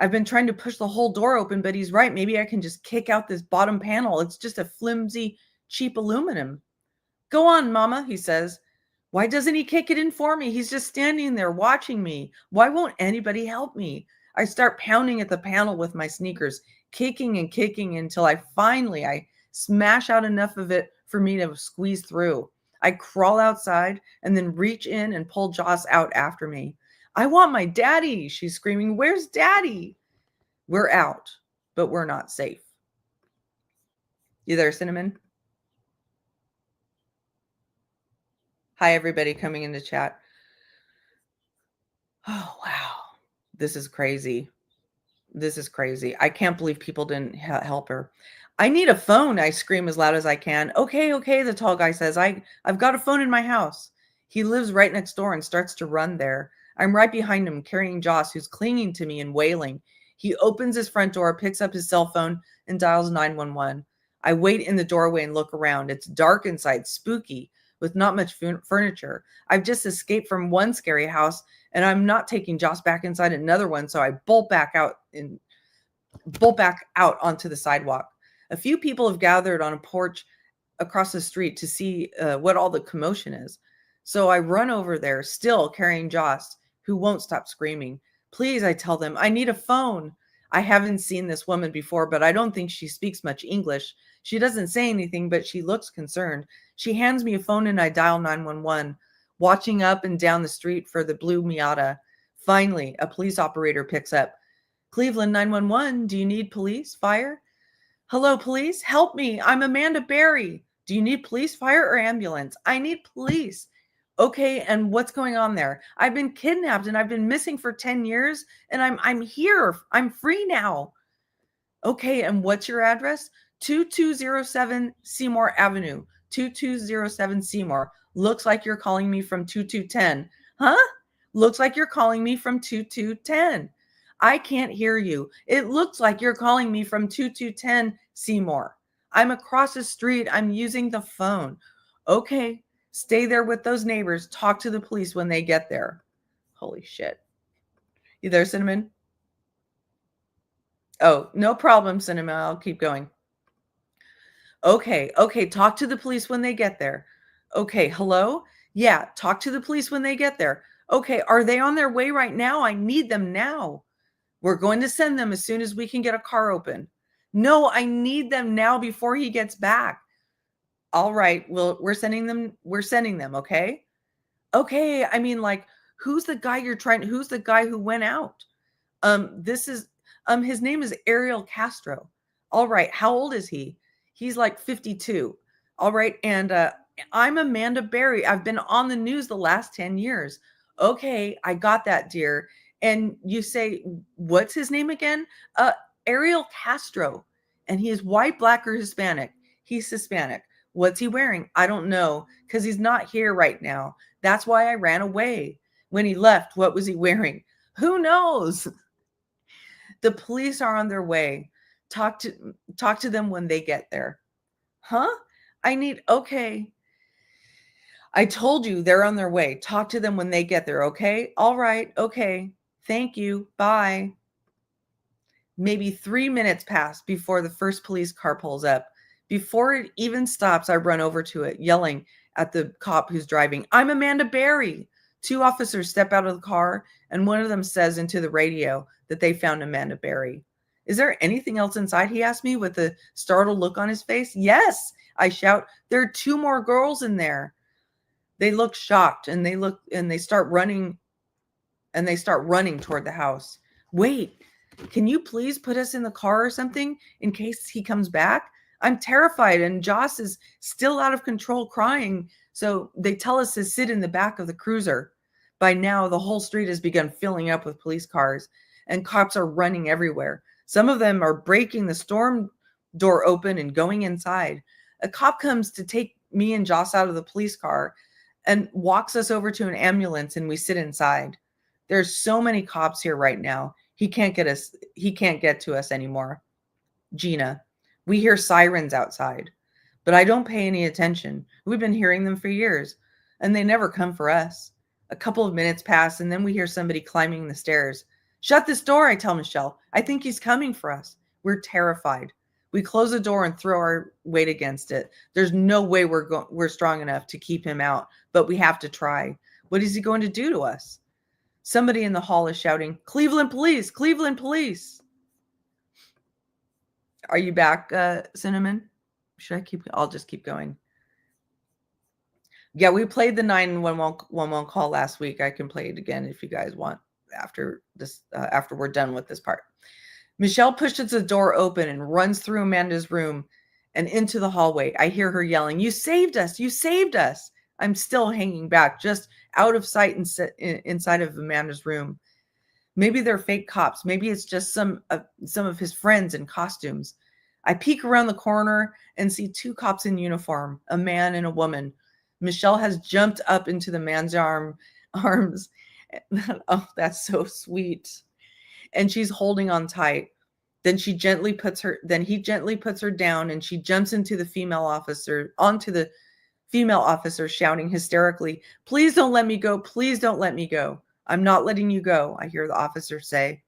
I've been trying to push the whole door open, but he's right. Maybe I can just kick out this bottom panel. It's just a flimsy, cheap aluminum. Go on, Mama, he says. Why doesn't he kick it in for me? He's just standing there watching me. Why won't anybody help me? I start pounding at the panel with my sneakers, kicking and kicking until I smash out enough of it for me to squeeze through. I crawl outside and then reach in and pull Joss out after me. I want my daddy, she's screaming. Where's Daddy? We're out, but we're not safe. You there, Cinnamon? Hi, everybody coming into chat. Oh, wow. This is crazy. This is crazy. I can't believe people didn't help her. I need a phone. I scream as loud as I can. Okay, okay, the tall guy says. I've got a phone in my house. He lives right next door and starts to run there. I'm right behind him, carrying Joss, who's clinging to me and wailing. He opens his front door, picks up his cell phone, and dials 911. I wait in the doorway and look around. It's dark inside, spooky, with not much furniture. I've just escaped from one scary house, and I'm not taking Joss back inside another one, so I bolt back out onto the sidewalk. A few people have gathered on a porch across the street to see what all the commotion is. So I run over there, still carrying Joss, who won't stop screaming. Please, I tell them, I need a phone. I haven't seen this woman before, but I don't think she speaks much English. She doesn't say anything, but she looks concerned. She hands me a phone and I dial 911, watching up and down the street for the blue Miata. Finally, a police operator picks up. Cleveland 911, do you need police, fire? Hello, police, help me. I'm Amanda Berry. Do you need police, fire, or ambulance? I need police. Okay, and what's going on there? I've been kidnapped and I've been missing for 10 years and I'm here. I'm free now. Okay, and what's your address? 2207 Seymour Avenue. 2207 Seymour. Looks like you're calling me from 2210. Huh? Looks like you're calling me from 2210. I can't hear you. It looks like you're calling me from 2210 Seymour. I'm across the street. I'm using the phone. Okay, stay there with those neighbors. Talk to the police when they get there. Holy shit. You there, Cinnamon? Oh, no problem, Cinnamon. I'll keep going. Okay, talk to the police when they get there. Okay, hello? Yeah, talk to the police when they get there. Okay, are they on their way right now? I need them now. We're going to send them as soon as we can get a car open. No, I need them now before he gets back. All right, well, we're sending them, okay? Okay, I mean, like, who's the guy who went out? His name is Ariel Castro. All right, how old is he? He's like 52. All right, and I'm Amanda Berry. I've been on the news the last 10 years. Okay, I got that, dear. And you say, what's his name again? Ariel Castro. And he is white, black, or Hispanic? He's Hispanic. What's he wearing? I don't know, because he's not here right now. That's why I ran away. When he left, what was he wearing? Who knows? The police are on their way. Talk to them when they get there. Huh? Okay. I told you they're on their way. Talk to them when they get there, okay? All right, okay. Thank you. Bye. Maybe 3 minutes pass before the first police car pulls up. Before it even stops, I run over to it, yelling at the cop who's driving, I'm Amanda Berry. 2 officers step out of the car, and one of them says into the radio that they found Amanda Berry. Is there anything else inside? He asked me with a startled look on his face. Yes, I shout. There are 2 more girls in there. They look shocked and they start running toward the house. Wait, can you please put us in the car or something in case he comes back? I'm terrified and Joss is still out of control crying. So they tell us to sit in the back of the cruiser. By now, the whole street has begun filling up with police cars and cops are running everywhere. Some of them are breaking the storm door open and going inside. A cop comes to take me and Joss out of the police car and walks us over to an ambulance and we sit inside. There's so many cops here right now. He can't get to us anymore. Gina, we hear sirens outside, but I don't pay any attention. We've been hearing them for years and they never come for us. A couple of minutes pass and then we hear somebody climbing the stairs. Shut this door, I tell Michelle. I think he's coming for us. We're terrified. We close the door and throw our weight against it. There's no way we're strong enough to keep him out, but we have to try. What is he going to do to us? Somebody in the hall is shouting, Cleveland police, Cleveland police. Are you back, Cinnamon? I'll just keep going. Yeah, we played the 911 call last week. I can play it again if you guys want after we're done with this part. Michelle pushes the door open and runs through Amanda's room and into the hallway. I hear her yelling, you saved us, you saved us. I'm still hanging back, just out of sight inside of Amanda's room. Maybe they're fake cops. Maybe it's just some of his friends in costumes. I peek around the corner and see 2 cops in uniform, a man and a woman. Michelle has jumped up into the man's arms. Oh, that's so sweet. And she's holding on tight. Then he gently puts her down, and she jumps onto the female officer, shouting hysterically, "Please don't let me go. Please don't let me go. I'm not letting you go," I hear the officer say.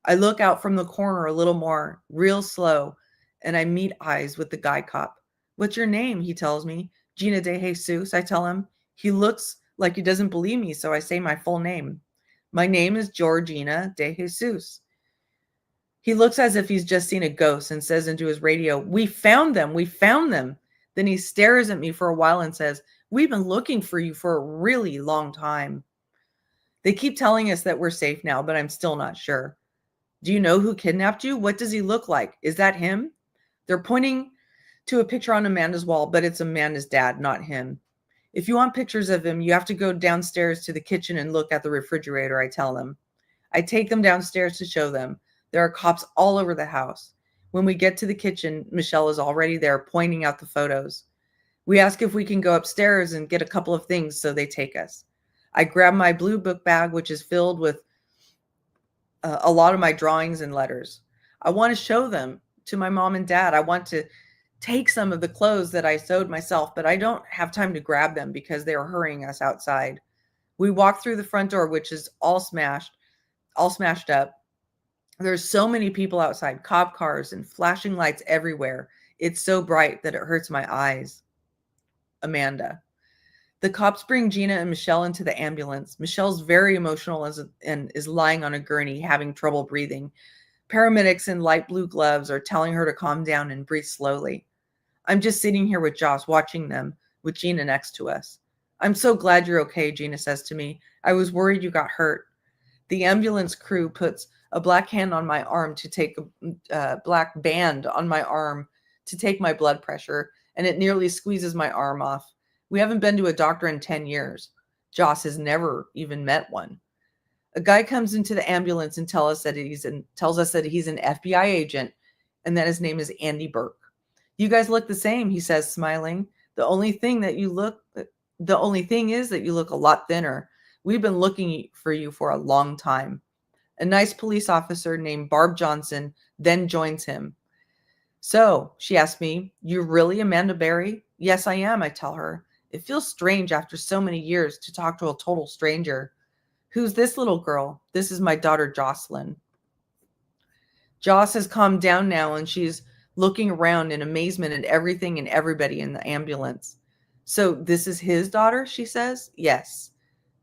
I look out from the corner a little more, real slow, and I meet eyes with the guy cop. "What's your name?" he tells me. "Gina DeJesus," I tell him. He looks like he doesn't believe me, so I say my full name. "My name is Georgina DeJesus." He looks as if he's just seen a ghost and says into his radio, "We found them. We found them." Then he stares at me for a while and says, "We've been looking for you for a really long time." They keep telling us that we're safe now, but I'm still not sure. "Do you know who kidnapped you? What does he look like? Is that him?" They're pointing to a picture on Amanda's wall, but it's Amanda's dad, not him. "If you want pictures of him, you have to go downstairs to the kitchen and look at the refrigerator," I tell them. I take them downstairs to show them. There are cops all over the house. When we get to the kitchen, Michelle is already there pointing out the photos. We ask if we can go upstairs and get a couple of things, so they take us. I grab my blue book bag, which is filled with a lot of my drawings and letters. I want to show them to my mom and dad. I want to take some of the clothes that I sewed myself, but I don't have time to grab them because they are hurrying us outside. We walk through the front door, which is all smashed up. There's so many people outside, cop cars and flashing lights everywhere. It's so bright that it hurts my eyes. Amanda. The cops bring Gina and Michelle into the ambulance. Michelle's very emotional and is lying on a gurney, having trouble breathing. Paramedics in light blue gloves are telling her to calm down and breathe slowly. I'm just sitting here with Joss, watching them, with Gina next to us. "I'm so glad you're okay," Gina says to me. "I was worried you got hurt." The ambulance crew puts a black hand on my arm to take a black band on my arm to take my blood pressure, and it nearly squeezes my arm off. We haven't been to a doctor in 10 years. Joss has never even met one. A guy comes into the ambulance and tells us that he's an FBI agent and that his name is Andy Burke. "You guys look the same," he says, smiling. The only thing is that you look a lot thinner. We've been looking for you for a long time." A nice police officer named Barb Johnson then joins him. "So," she asks me, "you're really Amanda Berry?" "Yes, I am," I tell her. It feels strange after so many years to talk to a total stranger. "Who's this little girl?" "This is my daughter, Jocelyn." Joss has calmed down now, and she's looking around in amazement at everything and everybody in the ambulance. "So this is his daughter?" she says. "Yes."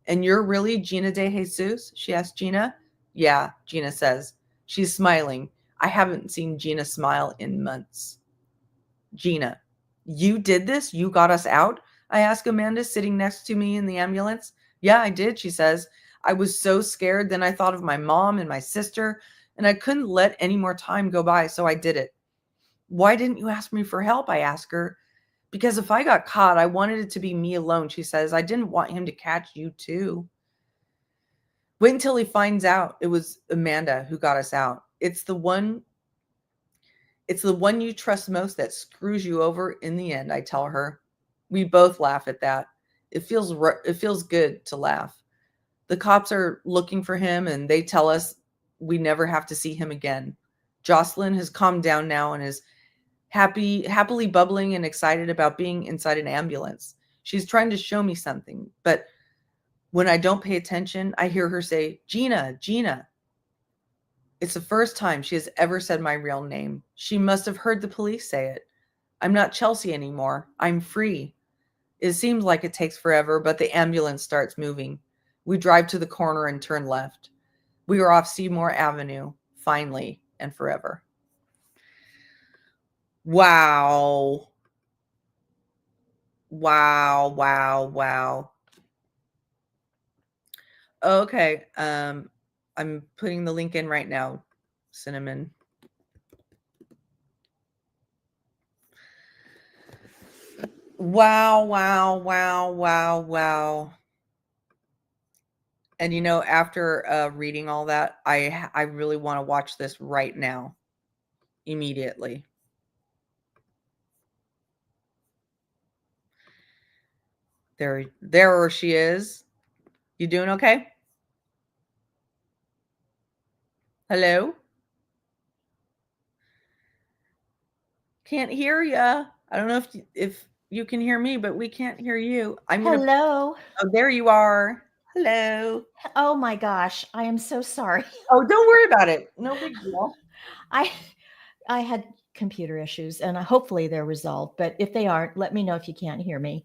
"And you're really Gina DeJesus?" she asks Gina. "Yeah," Gina says. She's smiling. I haven't seen Gina smile in months. "Gina, you did this? You got us out?" I ask Amanda, sitting next to me in the ambulance. "Yeah, I did," she says. "I was so scared. Then I thought of my mom and my sister, and I couldn't let any more time go by, so I did it." "Why didn't you ask me for help?" I ask her. "Because if I got caught, I wanted it to be me alone," she says. "I didn't want him to catch you too." Wait until he finds out it was Amanda who got us out. It's the one you trust most that screws you over in the end, I tell her. We both laugh at that. It feels good to laugh. The cops are looking for him, and they tell us we never have to see him again. Jocelyn has calmed down now and is happily bubbling and excited about being inside an ambulance. She's trying to show me something, but when I don't pay attention, I hear her say, "Gina, Gina." It's the first time she has ever said my real name. She must have heard the police say it. I'm not Chelsea anymore. I'm free. It seems like it takes forever, but the ambulance starts moving. We drive to the corner and turn left. We are off Seymour Avenue, finally and forever. Wow. Wow, wow, wow. Okay, I'm putting the link in right now, Cinnamon. Wow, wow, wow, wow, wow. And after reading all that, I really want to watch this right now, immediately. There she is. You doing okay? Hello? Can't hear ya. I don't know if you can hear me, but we can't hear you. Hello. Oh, there you are. Hello. Oh my gosh, I am so sorry. Oh, don't worry about it. No big deal. I had computer issues, and hopefully they're resolved. But if they aren't, let me know if you can't hear me.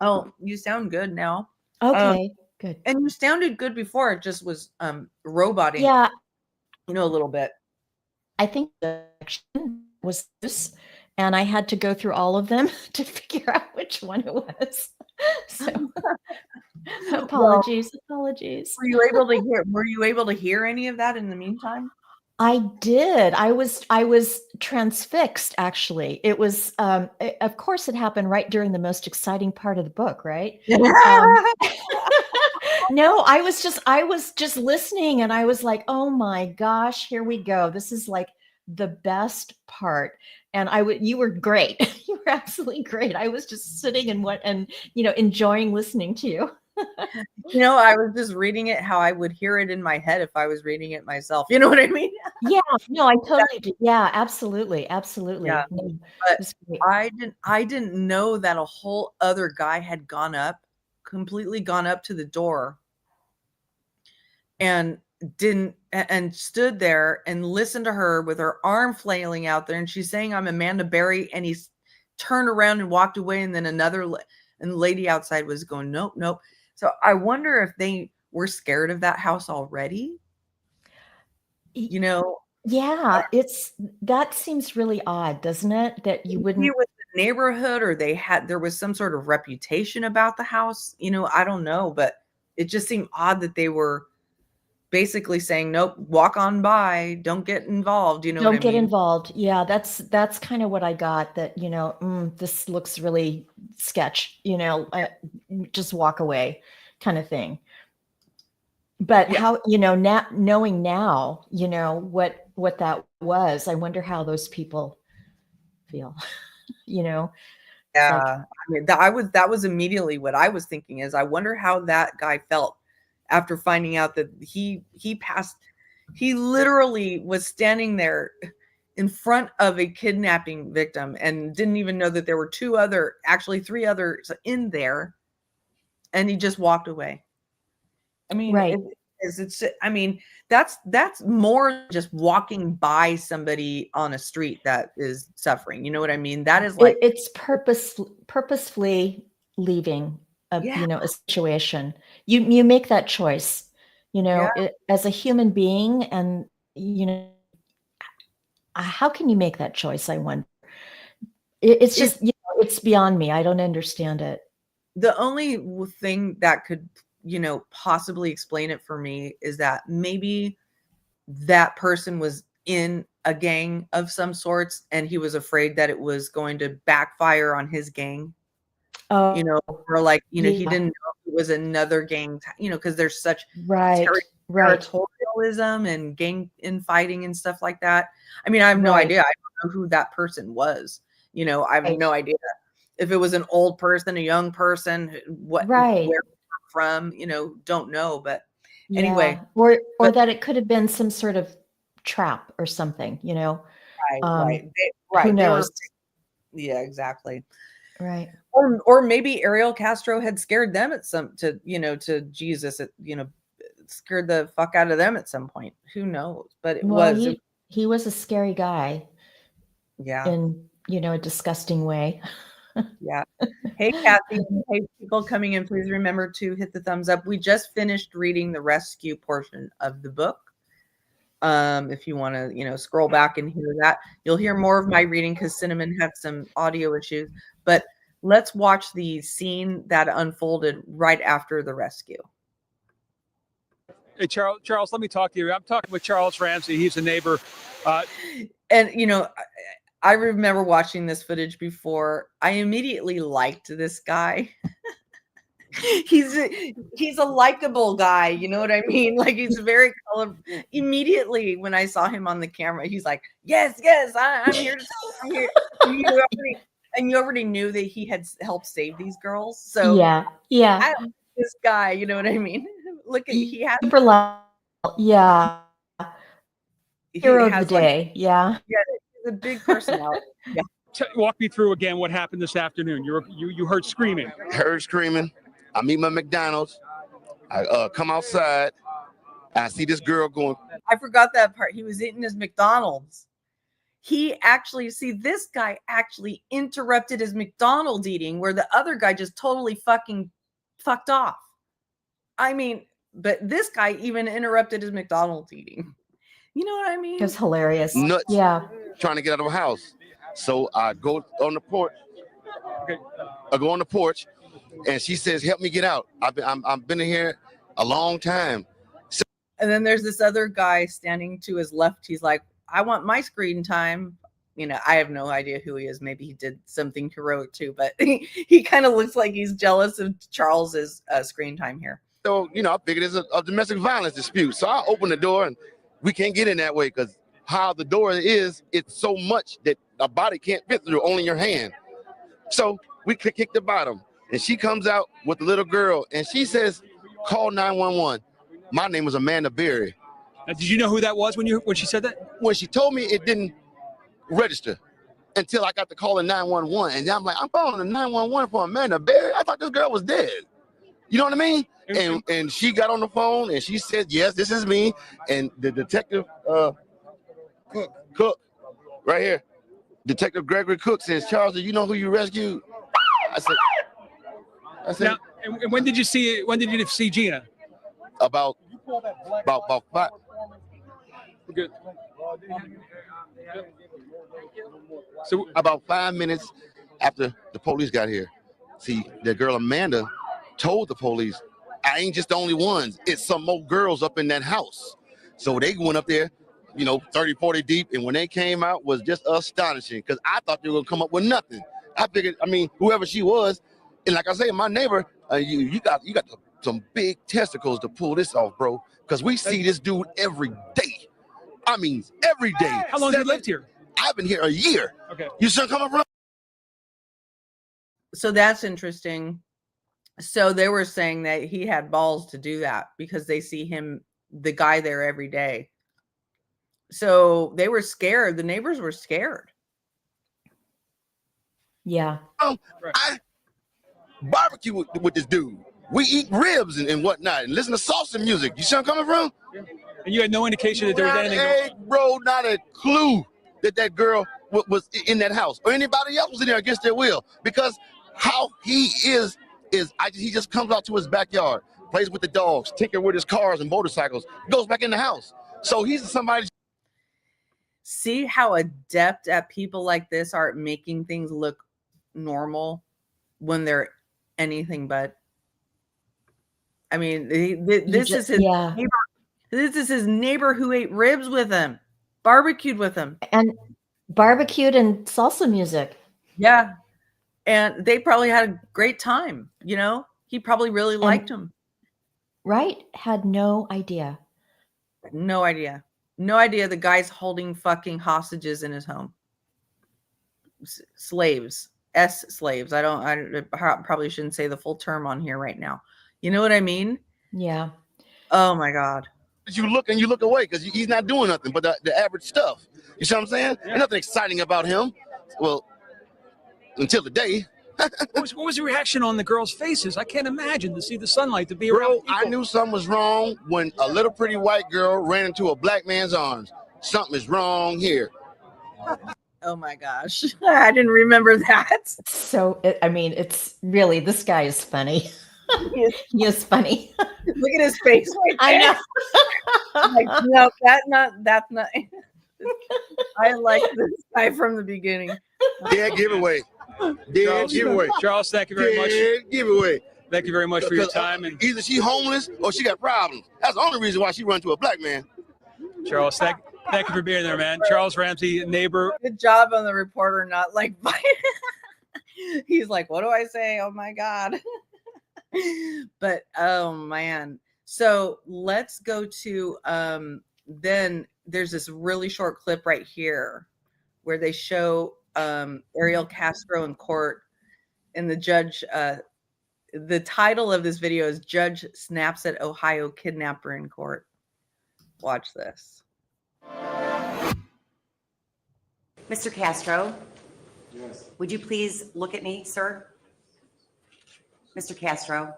Oh, you sound good now. Okay, good. And you sounded good before. It just was roboting. Yeah, A little bit. I think the action was this, and I had to go through all of them to figure out which one it was. So apologies. Were you able to hear any of that in the meantime? I did. I was transfixed, actually. It was of course it happened right during the most exciting part of the book, right? No, I was just listening, and I was like, "Oh my gosh, here we go. This is like the best part." And you were great. You were absolutely great. I was just sitting and enjoying listening to you. I was just reading it how I would hear it in my head if I was reading it myself. You know what I mean? Yeah, no, I totally do. Yeah, absolutely. Yeah. No, But I didn't know that a whole other guy had completely gone up to the door and stood there and listened to her with her arm flailing out there, and she's saying, "I'm Amanda Berry," and he's turned around and walked away, and then another and the lady outside was going, "Nope, nope." So I wonder if they were scared of that house already. Yeah, that seems really odd, doesn't it? That you wouldn't. Maybe with the neighborhood, or there was some sort of reputation about the house. I don't know, but it just seemed odd that they were basically saying, "Nope, walk on by, don't get involved." You know what I Don't get mean? involved. Yeah, that's kind of what I got, that, this looks really sketch, just walk away kind of thing. But Yeah. how, now, knowing now, what that was, I wonder how those people feel, Yeah. Like, I mean, that was immediately what I was thinking, is I wonder how that guy felt after finding out that he literally was standing there in front of a kidnapping victim and didn't even know that there were actually three others in there, and he just walked away. I mean, right. I mean, that's more than just walking by somebody on a street that is suffering. You know what I mean? That is like, It's purposefully leaving yeah, a situation. You make that choice, yeah. as a human being, and how can you make that choice? I wonder. It's just, it's beyond me. I don't understand it. The only thing that could, possibly explain it for me is that maybe that person was in a gang of some sorts, and he was afraid that it was going to backfire on his gang. Oh, Or like, he yeah. didn't know if it was another gang, because there's such Right. territorialism and gang infighting and stuff like that. I mean, I have no idea. I don't know who that person was. I have no idea if it was an old person, a young person, where from, don't know. But anyway, or that it could have been some sort of trap or something, right. Who knows? Yeah, exactly. Right. Or maybe Ariel Castro had scared them to Jesus, scared the fuck out of them at some point. Who knows? But he was a scary guy. Yeah. In, a disgusting way. Yeah. Hey, Kathy. Hey, people coming in, please remember to hit the thumbs up. We just finished reading the rescue portion of the book. If you want to, scroll back and hear that, you'll hear more of my reading because Cinnamon had some audio issues. But let's watch the scene that unfolded right after the rescue. Hey, Charles, let me talk to you. I'm talking with Charles Ramsey. He's a neighbor. And, I remember watching this footage before. I immediately liked this guy. he's a likable guy, you know what I mean? Like he's very colorful. Immediately when I saw him on the camera, he's like, yes, I'm here to I'm here. And you already knew that he had helped save these girls. So yeah. this guy, you know what I mean? Look at he has Super yeah. Hero of the has day. Yeah. he's a big personality. Yeah. Walk me through again what happened this afternoon. You heard screaming. Heard screaming. I meet my McDonald's. I come outside. I see this girl going. I forgot that part. He was eating his McDonald's. This guy actually interrupted his McDonald's eating where the other guy just totally fucking fucked off. I mean, but this guy even interrupted his McDonald's eating. You know what I mean? It was hilarious. Nuts. Yeah. Trying to get out of the house. So I go on the porch. Okay. I go on the porch, and she says, "Help me get out. I've been in here a long time." And then there's this other guy standing to his left. He's like, I want my screen time. You know, I have no idea who he is. Maybe he did something heroic too, but he kind of looks like he's jealous of Charles's screen time here. So, I figured it's a domestic violence dispute. So I open the door, and we can't get in that way because how the door is, it's so much that a body can't fit through, only your hand. So we kick the bottom, and she comes out with the little girl, and she says, call 911. My name was Amanda Berry. Now, did you know who that was when she said that? When she told me, it didn't register until I got the call in 911. And I'm like, I'm calling the 911 for Amanda Berry. I thought this girl was dead. You know what I mean? And she got on the phone and she said, yes, this is me. And the detective, Cook, right here, Detective Gregory Cook says, Charles, do you know who you rescued? I said. Now, and when did you see Gina? About 5. We're good. So About 5 minutes after the police got here. See, the girl Amanda told the police, I ain't just the only ones. It's some more girls up in that house. So they went up there, 30, 40 deep. And when they came out was just astonishing because I thought they were going to come up with nothing. I figured, whoever she was. And like I say, my neighbor, you got some big testicles to pull this off, bro. Because we see this dude every day. I mean, every day. How long have you lived here? I've been here a year. Okay. You still coming from? So that's interesting. So they were saying that he had balls to do that because they see him, the guy there every day. So they were scared. The neighbors were scared. Yeah. I barbecue with this dude. We eat ribs and whatnot and listen to salsa music. You see where I'm coming from? And you had no indication that there was anything. Not a clue that girl was in that house or anybody else was in there against their will. Because how he is he just comes out to his backyard, plays with the dogs, tinker with his cars and motorcycles, goes back in the house. So he's somebody. See how adept at people like this are at making things look normal when they're anything but. I mean, this is his neighbor. This is his neighbor who ate ribs with him, barbecued with him, and barbecued and salsa music. Yeah, and they probably had a great time. He probably really liked him. Right? Had no idea. No idea. No idea. The guy's holding fucking hostages in his home. Slaves. Slaves. I probably shouldn't say the full term on here right now. You know what I mean? Yeah. Oh my God. You look and you look away because he's not doing nothing but the average stuff. You see what I'm saying? Yeah. There's nothing exciting about him. Well, until the day. What was the reaction on the girls' faces? I can't imagine to see the sunlight, to be around Bro, people. I knew something was wrong when a little pretty white girl ran into a black man's arms. Something is wrong here. Oh my gosh. I didn't remember that. So, it's really, this guy is funny. He is funny. Look at his face. Right I know. No, that's not. I like this guy from the beginning. Dead giveaway. Dead giveaway. Charles, thank you very much. Dead giveaway. Thank you very much for your time. And either she homeless or she got problems. That's the only reason why she run to a black man. Charles, Thank you for being there, man. Charles Ramsey, neighbor. Good job on the reporter not like he's like, what do I say? Oh my God. But oh man. So let's go to then there's this really short clip right here where they show Ariel Castro in court, and the judge the title of this video is Judge Snaps at Ohio Kidnapper in Court. Watch this. Mr. Castro, yes. Would you please look at me, sir? Mr. Castro,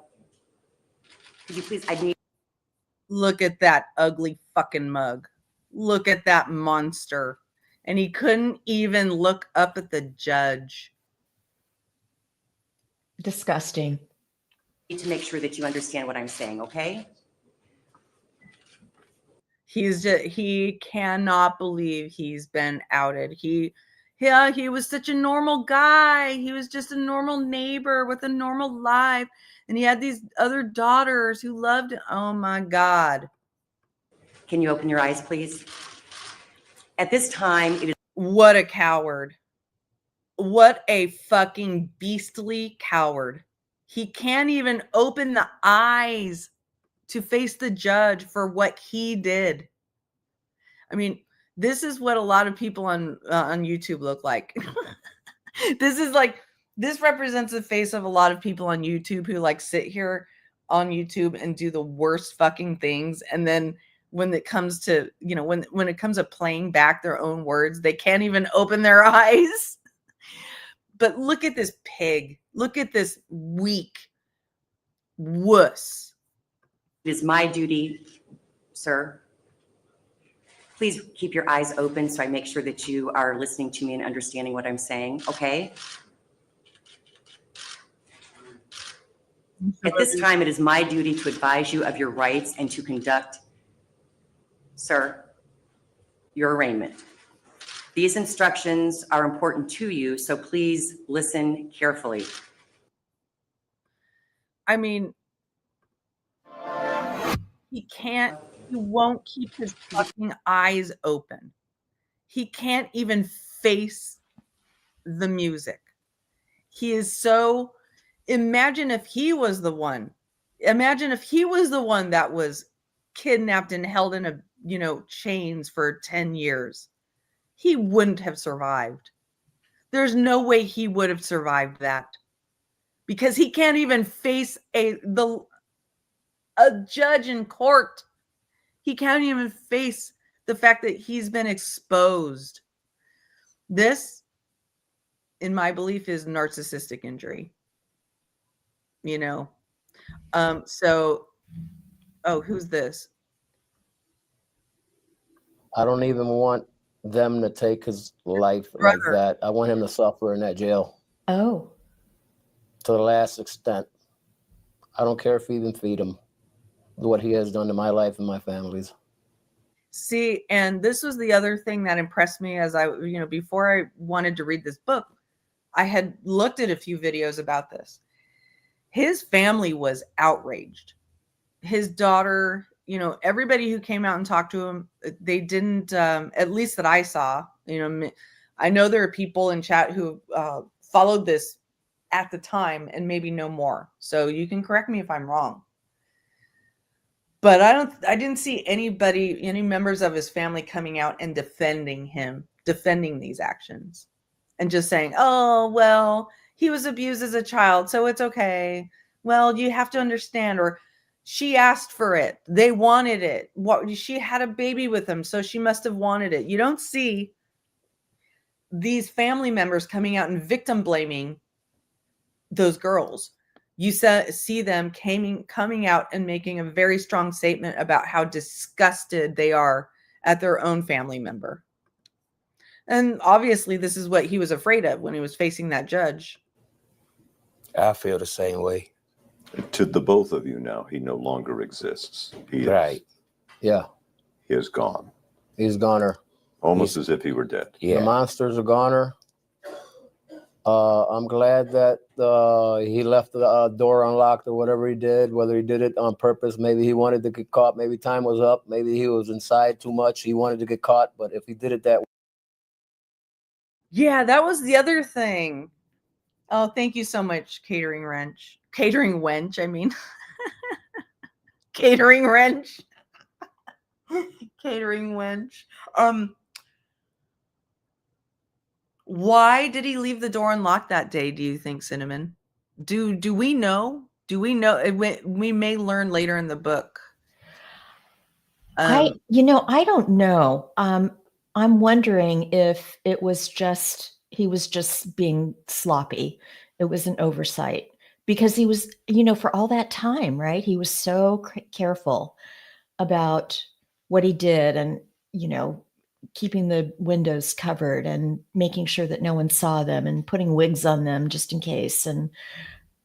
could you please, I need. Look at that ugly fucking mug. Look at that monster. And he couldn't even look up at the judge. Disgusting. Need to make sure that you understand what I'm saying, okay? He cannot believe he's been outed. He was such a normal guy. He was just a normal neighbor with a normal life. And he had these other daughters who loved him. Oh my God. Can you open your eyes, please? At this time, it is. What a coward. What a fucking beastly coward. He can't even open the eyes to face the judge for what he did. I mean, this is what a lot of people on YouTube look like. This represents the face of a lot of people on YouTube who like sit here on YouTube and do the worst fucking things. And then when it comes to, when it comes to playing back their own words, they can't even open their eyes. But look at this pig. Look at this weak wuss. It is my duty, sir. Please keep your eyes open so I make sure that you are listening to me and understanding what I'm saying, okay? At this time, it is my duty to advise you of your rights and to conduct, sir, your arraignment. These instructions are important to you, so please listen carefully. I mean, he won't keep his fucking eyes open. He can't even face the music. He is so, imagine if he was the one that was kidnapped and held in chains for 10 years. He wouldn't have survived. There's no way he would have survived that, because he can't even face a judge in court. He can't even face the fact that he's been exposed. This, in my belief, is narcissistic injury. Who's this? I don't even want them to take his life like that. I want him to suffer in that jail. Oh. To the last extent. I don't care if he even feed him. What he has done to my life and my family's. See, and this was the other thing that impressed me as before I wanted to read this book, I had looked at a few videos about this. His family was outraged. His daughter, everybody who came out and talked to him, they didn't, at least that I saw, I know there are people in chat who followed this at the time and maybe know more. So you can correct me if I'm wrong. But I didn't see any members of his family coming out and defending these actions and just saying, oh, well, he was abused as a child, so it's okay. Well, you have to understand, or she asked for it. They wanted it. She had a baby with him, so she must have wanted it. You don't see these family members coming out and victim blaming those girls. You see them coming out and making a very strong statement about how disgusted they are at their own family member. And obviously, this is what he was afraid of when he was facing that judge. I feel the same way. To the both of you now, he no longer exists. Right. Yeah. He is gone. He's goner. Almost as if he were dead. Yeah. The monsters are goner. I'm glad that he left the door unlocked or whatever he did, whether he did it on purpose. Maybe he wanted to get caught. Maybe time was up. Maybe he was inside too much. He wanted to get caught. But if he did it that way. Yeah, that was the other thing. Oh, thank you so much, Catering Wrench. Catering Wench, I mean. Catering Wrench. Catering Wench. Why did he leave the door unlocked that day, do you think, Cinnamon? Do we know? Do we know? We may learn later in the book. I don't know. I'm wondering if it was just he was just being sloppy. It was an oversight because he was, for all that time, right? He was so careful about what he did, and keeping the windows covered and making sure that no one saw them and putting wigs on them just in case. And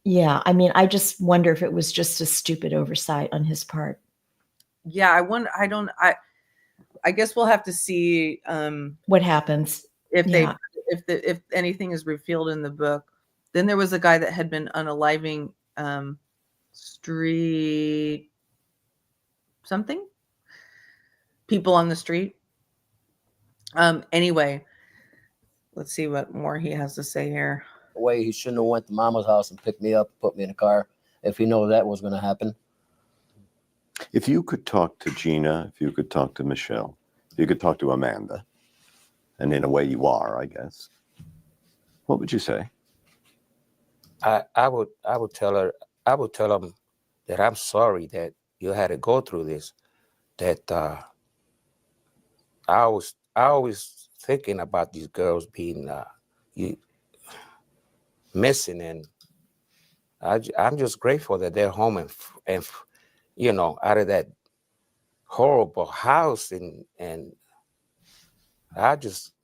yeah, I mean, I just wonder if it was just a stupid oversight on his part. Yeah, I guess we'll have to see what happens if anything is revealed in the book. Then there was a guy that had been unaliving street something people on the street. Anyway, let's see what more he has to say here. Way he shouldn't have went to Mama's house and picked me up, put me in a car, if he knew that was going to happen. If you could talk to Gina, if you could talk to Michelle, if you could talk to Amanda, and in a way you are, I guess, what would you say? I would tell him that I'm sorry that you had to go through this. That I always thinking about these girls being missing, and I'm just grateful that they're home and out of that horrible house, and I just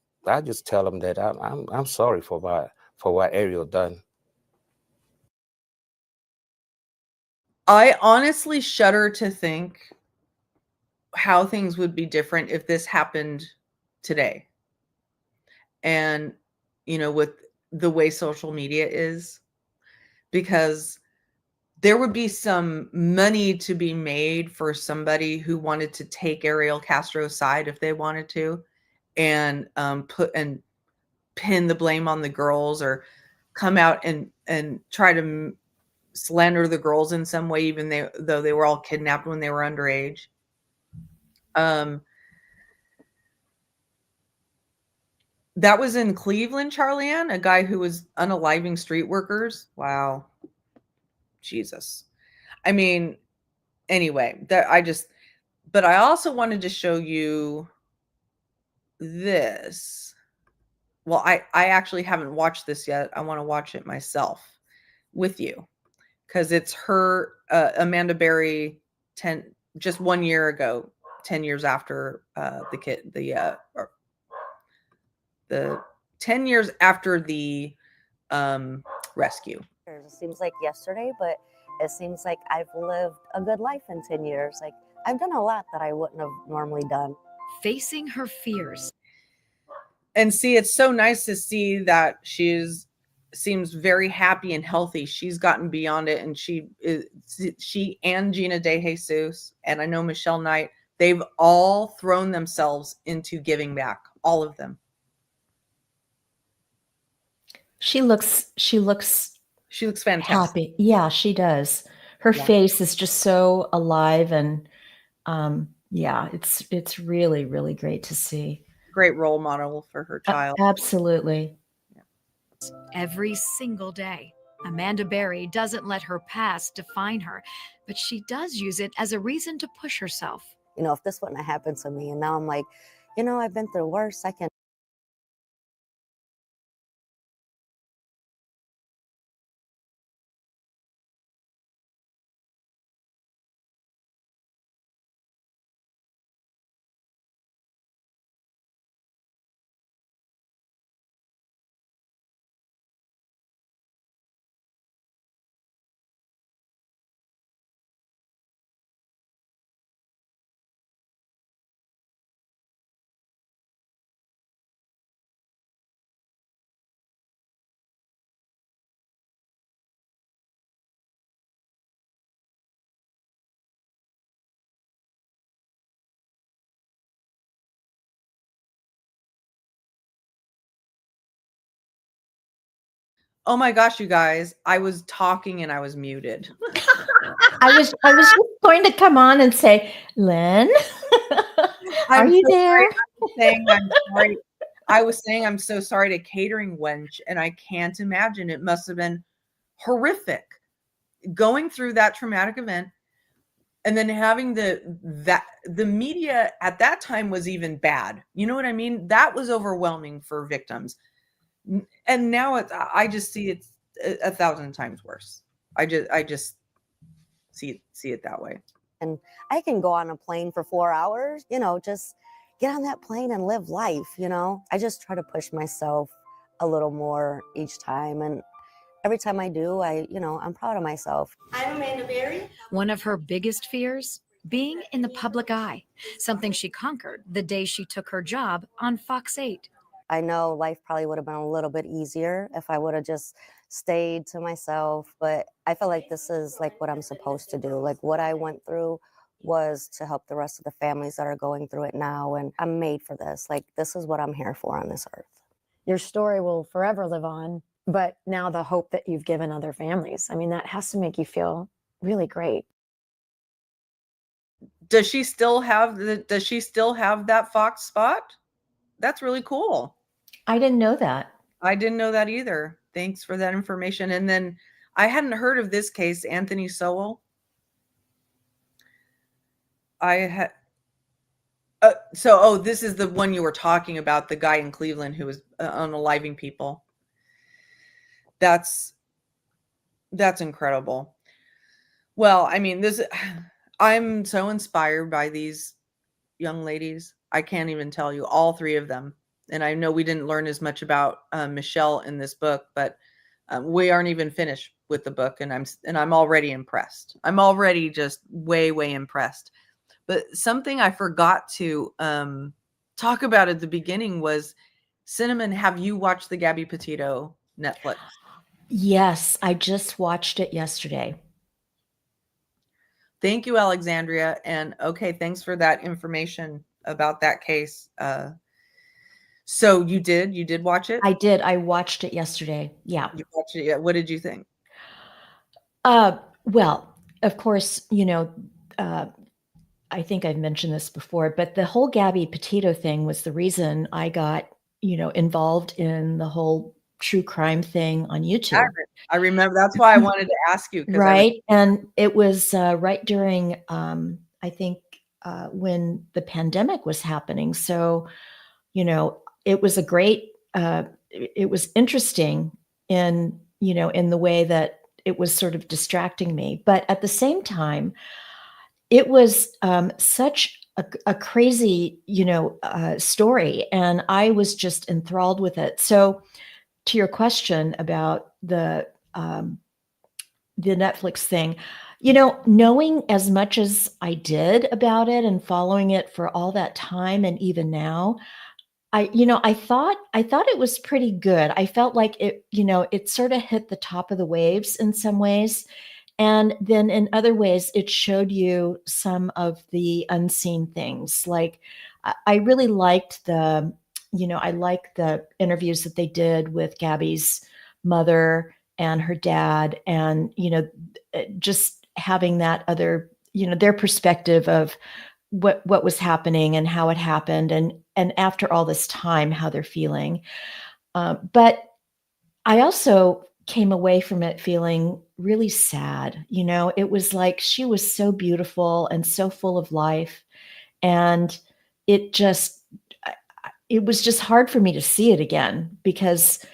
tell them that I'm sorry for what Ariel done. I honestly shudder to think how things would be different if this happened today. And, with the way social media is, because there would be some money to be made for somebody who wanted to take Ariel Castro's side if they wanted to, and pin the blame on the girls, or come out and try to slander the girls in some way, even though they were all kidnapped when they were underage. That was in Cleveland, Charlie-Ann, a guy who was unaliving street workers. Wow. Jesus. I mean, anyway, but I also wanted to show you this. Well, I actually haven't watched this yet. I want to watch it myself with you, because it's her, Amanda Berry, just 1 year ago, 10 years after the 10 years after the rescue. It seems like yesterday, but it seems like I've lived a good life in 10 years. Like, I've done a lot that I wouldn't have normally done. Facing her fears. And see, it's so nice to see that seems very happy and healthy. She's gotten beyond it, and she and Gina DeJesus, and I know Michelle Knight, they've all thrown themselves into giving back, all of them. She looks fantastic. Happy. Yeah, she does. Her face is just so alive, and yeah, it's really, really great to see. Great role model for her child. Absolutely. Every single day, Amanda Berry doesn't let her past define her, but she does use it as a reason to push herself. If this wouldn't have happened to me, and now I'm like, I've been through worse. I can Oh my gosh, you guys, I was talking and I was muted. I was just going to come on and say, Lynn, are you there? I'm sorry. I was saying I'm so sorry to Catering Wench, and I can't imagine. It must have been horrific going through that traumatic event, and then having the media at that time was even bad. You know what I mean? That was overwhelming for victims, and now I just see it's a thousand times worse. I just see it that way. And I can go on a plane for 4 hours, just get on that plane and live life, I just try to push myself a little more each time. And every time I do, I'm proud of myself. I'm Amanda Berry. One of her biggest fears, being in the public eye, something she conquered the day she took her job on Fox 8. I know life probably would have been a little bit easier if I would have just stayed to myself, but I feel like this is like what I'm supposed to do. Like what I went through was to help the rest of the families that are going through it now, and I'm made for this. Like this is what I'm here for on this earth. Your story will forever live on, but now the hope that you've given other families, I mean, that has to make you feel really great. Does she still have that Fox spot? That's really cool. I didn't know that. I didn't know that either. Thanks for that information. And then I hadn't heard of this case, Anthony Sowell. I had. This is the one you were talking about, the guy in Cleveland who was unaliving people. That's incredible. Well, I mean, I'm so inspired by these young ladies. I can't even tell you, all three of them. And I know we didn't learn as much about Michelle in this book, but we aren't even finished with the book, and I'm already impressed. I'm already just way impressed. But something I forgot to talk about at the beginning was, Cinnamon, have you watched the Gabby Petito Netflix? Yes, I just watched it yesterday. Thank you, Alexandria. And okay, thanks for that information about that case. So you did watch it? I did. I watched it yesterday. Yeah. You watched it? Yeah. What did you think? Well, of course, I think I've mentioned this before, but the whole Gabby Petito thing was the reason I got, involved in the whole true crime thing on YouTube. I remember. That's why I wanted to ask you. Right. And it was right during, I think, when the pandemic was happening. So, it was a great, it was interesting in the way that it was sort of distracting me. But at the same time, it was such a crazy, story. And I was just enthralled with it. So to your question about the Netflix thing, knowing as much as I did about it and following it for all that time, and even now, I thought it was pretty good. I felt like it, it sort of hit the top of the waves in some ways. And then in other ways, it showed you some of the unseen things. Like I really liked the interviews that they did with Gabby's mother and her dad, and, just having that other, their perspective of what was happening and how it happened. And after all this time, how they're feeling. But I also came away from it feeling really sad. It was like she was so beautiful and so full of life. And it was just hard for me to see it again because,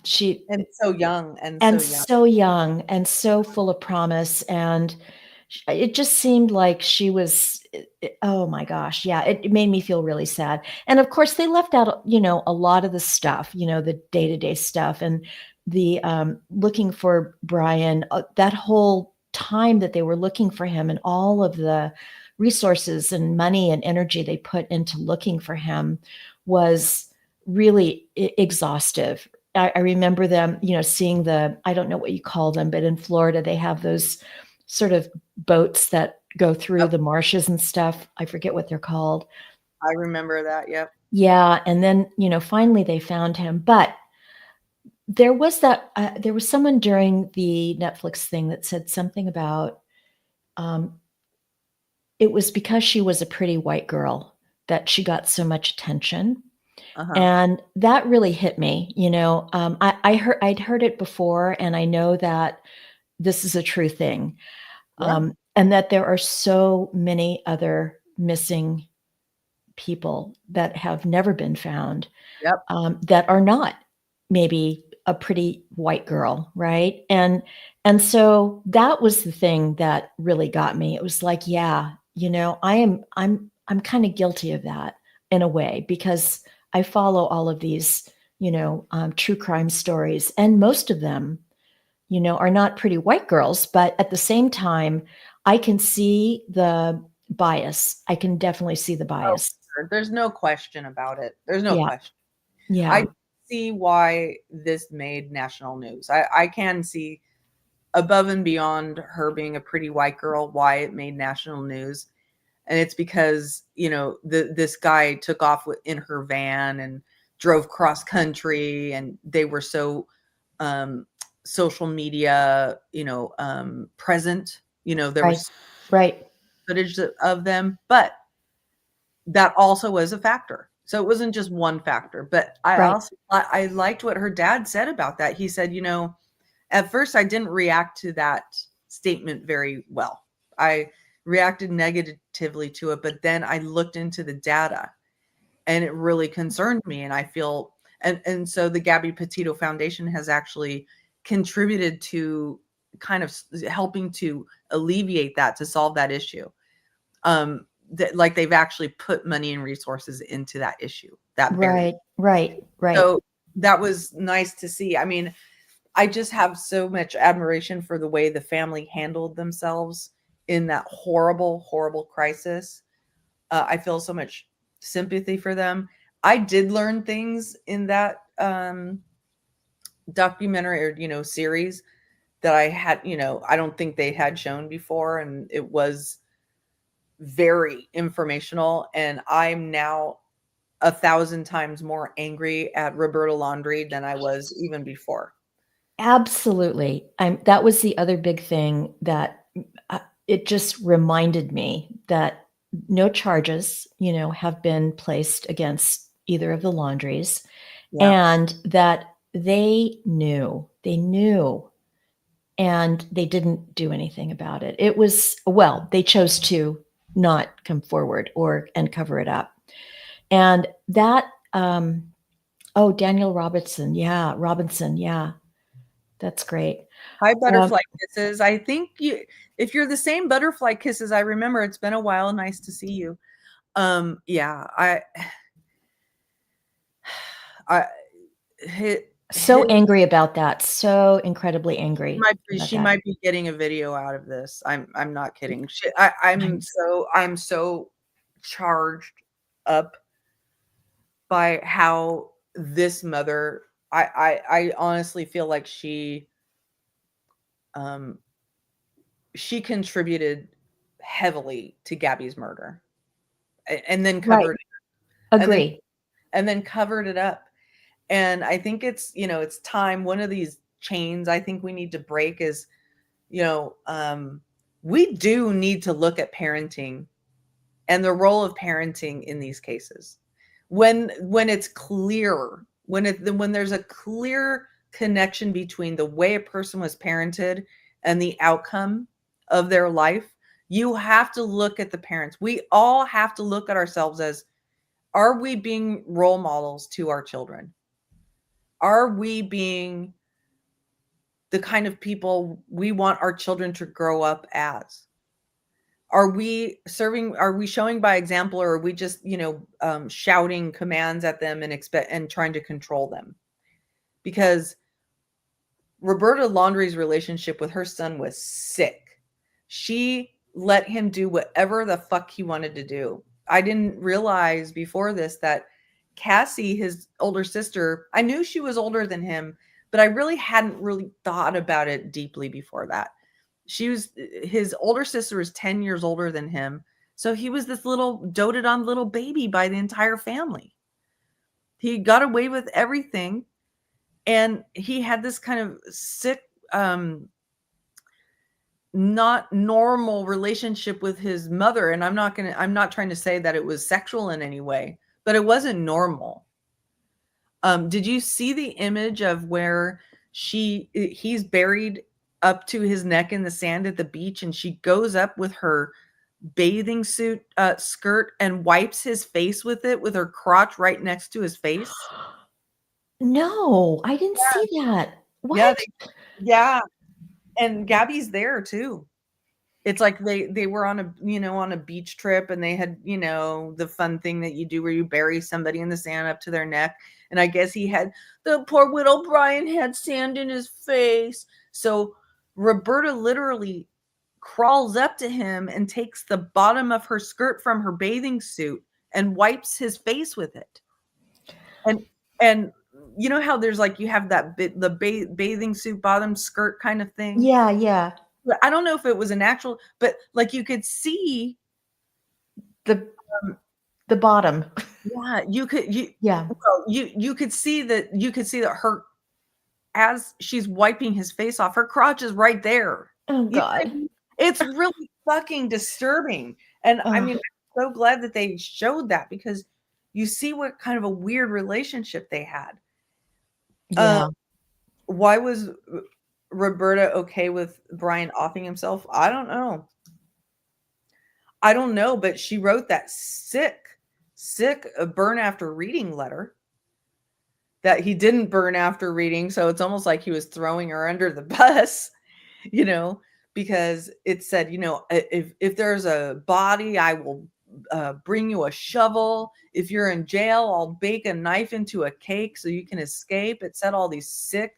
she and so young so young and so full of promise. And it just seemed like she was, oh my gosh. Yeah. It made me feel really sad. And of course they left out, a lot of the stuff, the day-to-day stuff, and the looking for Brian, that whole time that they were looking for him, and all of the resources and money and energy they put into looking for him was really exhaustive. I remember them, seeing I don't know what you call them, but in Florida, they have those sort of boats that go through the marshes and stuff. I forget what they're called. I remember that. Yep. Yeah. And then, finally they found him. But there was that, there was someone during the Netflix thing that said something about, it was because she was a pretty white girl that she got so much attention. Uh-huh. And that really hit me. I'd heard it before, and I know that this is a true thing. Yeah. And that there are so many other missing people that have never been found, Yep. that are not maybe a pretty white girl, right? And so that was the thing that really got me. It was like, yeah, I'm kind of guilty of that in a way, because I follow all of these, true crime stories, and most of them, are not pretty white girls, but at the same time, I can see the bias. I can definitely see the Oh, bias. sure. There's no question about it. There's no Yeah. question. Yeah. I see why this made national news. I can see above and beyond her being a pretty white girl, why it made national news. And it's because, this guy took off in her van and drove cross country, and they were so social media, present. There was Right. footage of them, but that also was a factor. So it wasn't just one factor, but Right. I liked what her dad said about that. He said, at first I didn't react to that statement very well. I reacted negatively to it, but then I looked into the data, and it really concerned me. And I feel, and so the Gabby Petito Foundation has actually contributed to kind of helping to alleviate that, to solve that issue. Like they've actually put money and resources into that issue. Right. So that was nice to see. I mean, I just have so much admiration for the way the family handled themselves in that horrible, horrible crisis. I feel so much sympathy for them. I did learn things in that documentary or, series that I had, I don't think they had shown before. And it was very informational. And I'm now 1,000 times more angry at Roberta Laundrie than I was even before. Absolutely. That was the other big thing that it just reminded me that no charges, have been placed against either of the Laundries, Yeah. and that they knew, and they didn't do anything about it. It was, well, they chose to not come forward and cover it up. And that, Daniel Robinson. Yeah. That's great. Hi, Butterfly Kisses. I think if you're the same Butterfly Kisses, I remember, it's been a while. Nice to see you. Yeah, so angry about that. So incredibly angry. She might be getting a video out of this. I'm not kidding. I'm so charged up by how this mother, I honestly feel like she contributed heavily to Gabby's murder, and then covered Agree. and then covered it up. And I think it's, it's time. One of these chains I think we need to break is, we do need to look at parenting and the role of parenting in these cases. When it's clear, when there's a clear connection between the way a person was parented and the outcome of their life, you have to look at the parents. We all have to look at ourselves as, are we being role models to our children? Are we being the kind of people we want our children to grow up as? Are we showing by example, or are we just, shouting commands at them and trying to control them? Because Roberta Laundrie's relationship with her son was sick. She let him do whatever the fuck he wanted to do. I didn't realize before this that Cassie, his older sister, I knew she was older than him, but I really hadn't really thought about it deeply before that. His older sister was 10 years older than him. So he was this little doted on little baby by the entire family. He got away with everything. And he had this kind of sick, not normal relationship with his mother. And I'm not trying to say that it was sexual in any way, but it wasn't normal. Did you see the image of where he's buried up to his neck in the sand at the beach, and she goes up with her bathing suit skirt and wipes his face with it, with her crotch right next to his face? No, I didn't see that. Yeah, What? yeah. And Gabby's there too. It's like they were on a beach trip, and they had, the fun thing that you do where you bury somebody in the sand up to their neck. And I guess the poor little Brian had sand in his face. So Roberta literally crawls up to him and takes the bottom of her skirt from her bathing suit and wipes his face with it. And you know how there's like, you have that bathing suit bottom skirt kind of thing? Yeah, yeah. I don't know if it was an actual, but like you could see the bottom. Yeah, you could see that her, as she's wiping his face off, her crotch is right there. Oh God. It's really fucking disturbing. And I mean, I'm so glad that they showed that, because you see what kind of a weird relationship they had. Yeah. Why was Roberta okay with Brian offing himself? I don't know, but she wrote that sick burn after reading letter that he didn't burn after reading. So it's almost like he was throwing her under the bus, because it said, if there's a body, I will bring you a shovel. If you're in jail, I'll bake a knife into a cake so you can escape. It said all these sick,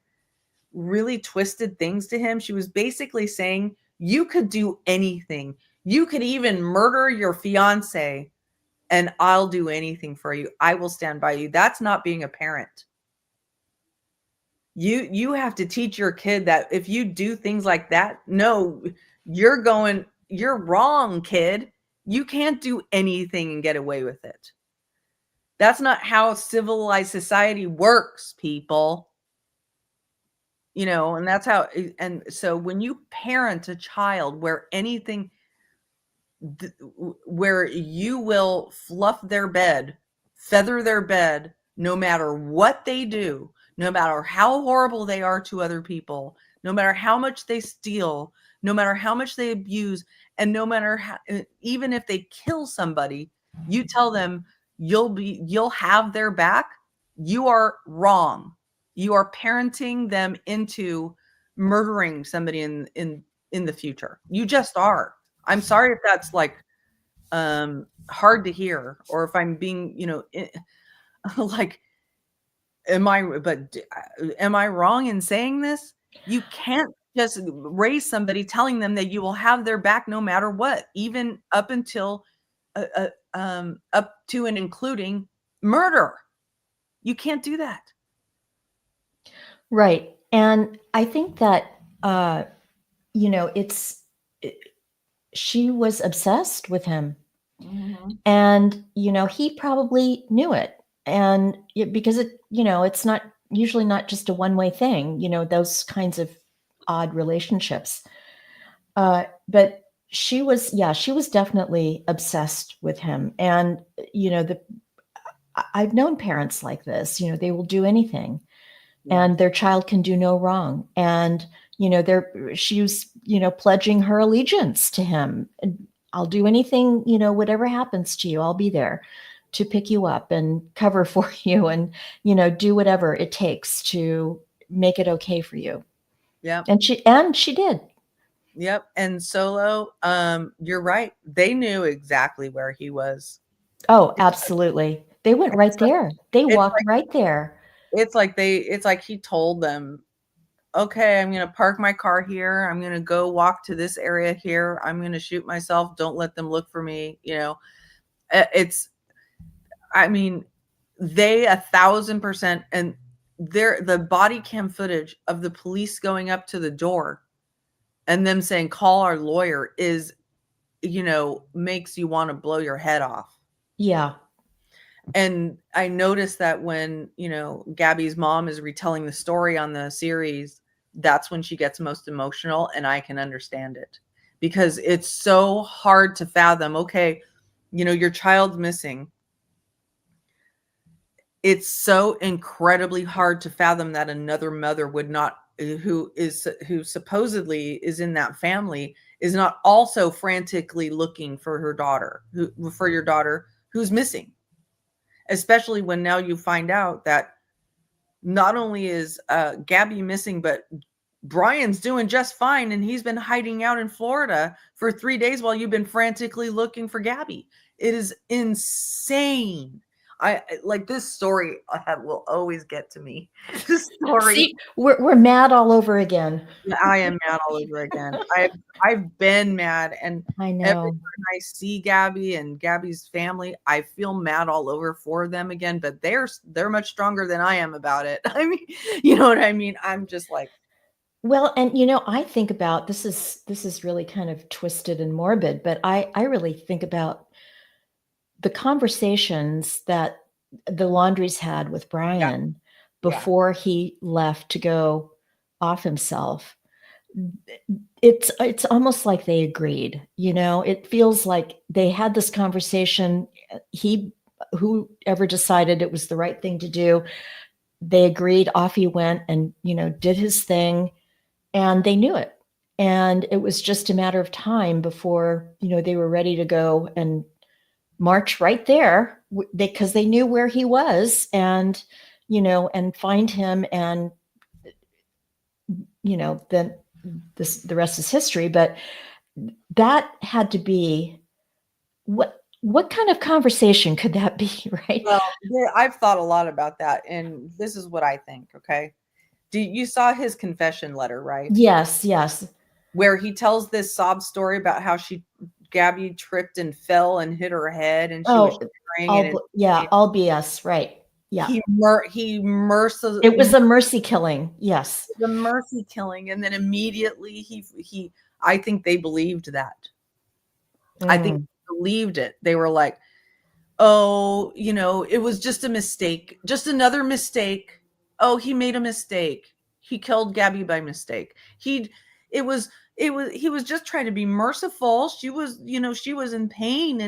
really twisted things to him. She was basically saying, you could do anything. You could even murder your fiance, and I'll do anything for you. I will stand by you. That's not being a parent. You have to teach your kid that if you do things like that, no, you're wrong, kid. You can't do anything and get away with it. That's not how civilized society works, people. And that's how, and so when you parent a child where where you will fluff their bed, feather their bed, no matter what they do, no matter how horrible they are to other people, no matter how much they steal, no matter how much they abuse, and no matter how, even if they kill somebody, you tell them you'll have their back, you are wrong. You are parenting them into murdering somebody in the future. You just are. I'm sorry if that's like hard to hear, or if I'm being, like, am I wrong in saying this? You can't just raise somebody telling them that you will have their back no matter what, even up until up to and including murder. You can't do that. Right. And I think that, she was obsessed with him. Mm-hmm. And, he probably knew it. And because it's not usually not just a one-way thing, those kinds of odd relationships. But she was definitely obsessed with him. And, I've known parents like this, they will do anything, and their child can do no wrong. And, she was, pledging her allegiance to him. And I'll do anything, whatever happens to you, I'll be there to pick you up and cover for you, and, do whatever it takes to make it okay for you. Yeah. And she did. Yep. And Solo, you're right. They knew exactly where he was. Oh, absolutely. They went right there. They walked right there. It's like he told them, okay, I'm going to park my car here. I'm going to go walk to this area here. I'm going to shoot myself. Don't let them look for me. They 1,000%. And the body cam footage of the police going up to the door and them saying, call our lawyer, is, makes you want to blow your head off. Yeah. And I noticed that when, Gabby's mom is retelling the story on the series, that's when she gets most emotional, and I can understand it because it's so hard to fathom. Okay, your child's missing. It's so incredibly hard to fathom that another mother would not, who supposedly is in that family, is not also frantically looking for her daughter, for your daughter who's missing. Especially when now you find out that not only is Gabby missing, but Brian's doing just fine, and he's been hiding out in Florida for 3 days while you've been frantically looking for Gabby. It is insane. I like this story will always get to me. This story. See, we're mad all over again. I am mad all over again. I've been mad, and I every know. time I see Gabby and Gabby's family, I feel mad all over for them again. But they're much stronger than I am about it. I mean, you know what I mean? I'm just like, Well, and I think about this is really kind of twisted and morbid, but I really think about the conversations that the Laundries had with Brian before he left to go off himself. It's almost like they agreed. It feels like they had this conversation. Whoever decided it was the right thing to do, they agreed. Off he went and did his thing, and they knew it. And it was just a matter of time before they were ready to go and march right there, because they knew where he was, and and find him, and then the rest is history. But that had to be what kind of conversation could that be, right? well, I've thought a lot about that, and this is what I think. Okay, you saw his confession letter, right? Yes. Where he tells this sob story about how Gabby tripped and fell and hit her head, and she was shivering. All BS, right? Yeah. He It was a mercy killing. Yes. The mercy killing, and then immediately he I think they believed that. I think they believed it. They were like, oh, it was just a mistake, just another mistake. Oh, he made a mistake. He killed Gabby by mistake. He was just trying to be merciful. She was, she was in pain,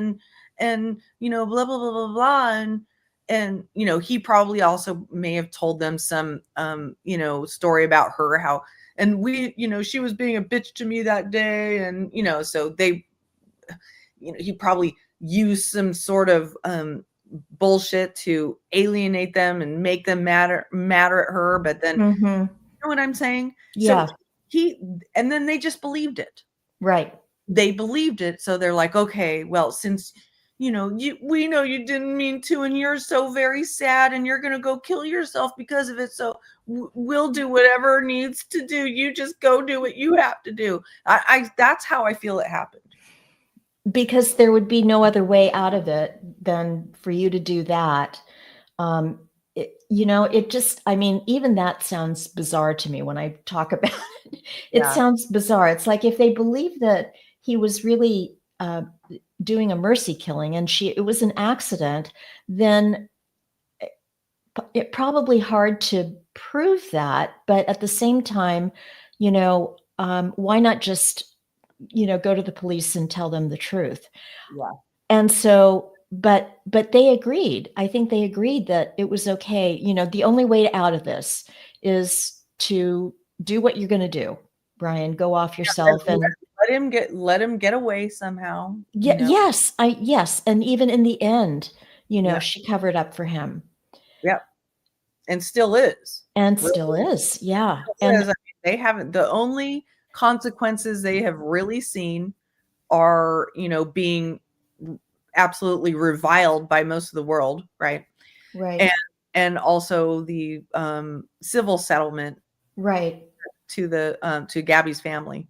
and blah blah blah blah blah, and he probably also may have told them some story about her, how, and she was being a bitch to me that day, and so they, he probably used some sort of bullshit to alienate them and make them mad at her. But then you know what I'm saying? Yeah. So and then they just believed it. Right. They believed it. So they're like, okay, well, since we know you didn't mean to, and you're so very sad, and you're gonna go kill yourself because of it, so we'll do whatever needs to do. You just go do what you have to do. I that's how I feel it happened. Because there would be no other way out of it than for you to do that. It just, I mean, even that sounds bizarre to me when I talk about it. It sounds bizarre. It's like if they believe that he was really doing a mercy killing, and it was an accident, then it's probably hard to prove that. But at the same time, why not just go to the police and tell them the truth? Yeah. And so, but they agreed. I think they agreed that it was okay. The only way out of this is to do what you're going to do, Brian. Go off yourself and let him get away somehow. Yes. And even in the end, she covered up for him. Yep. And still is. Yeah. And they haven't, the only consequences they have really seen are, being absolutely reviled by most of the world, right? Right. And also the civil settlement, right, to Gabby's family,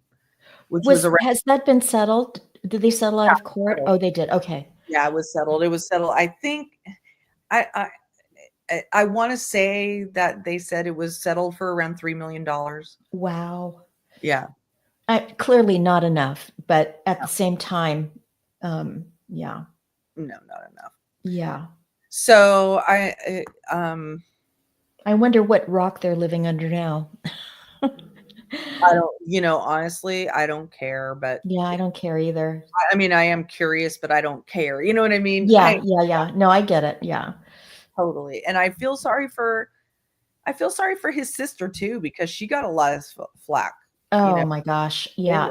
which has that been settled? Did they settle out of court? Oh, they did. Okay. Yeah, it was settled. I think I want to say that they said it was settled for around $3 million. Wow. Yeah. Clearly not enough, but at the same time, yeah. No, not enough. Yeah. So I wonder what rock they're living under now. I don't, honestly, I don't care, but Yeah, I don't care either. I mean, I am curious, but I don't care. You know what I mean? Yeah, yeah. No, I get it. Yeah. Totally. And I feel sorry for his sister too, because she got a lot of flack. Oh my gosh. Yeah.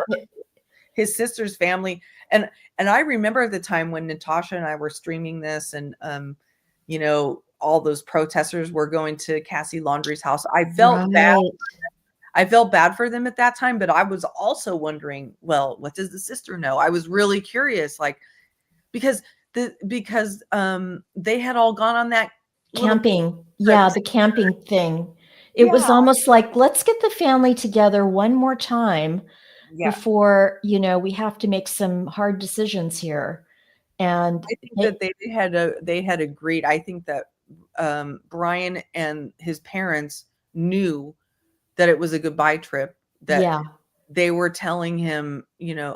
His sister's family. And I remember at the time when Natasha and I were streaming this and, all those protesters were going to Cassie Laundrie's house. I felt bad. I felt bad for them at that time, but I was also wondering, well, what does the sister know? I was really curious, like, because they had all gone on that camping. Yeah, the camping thing. It was almost like, let's get the family together one more time before, we have to make some hard decisions here. And I think that they had agreed. I think that Brian and his parents knew that it was a goodbye trip, that they were telling him,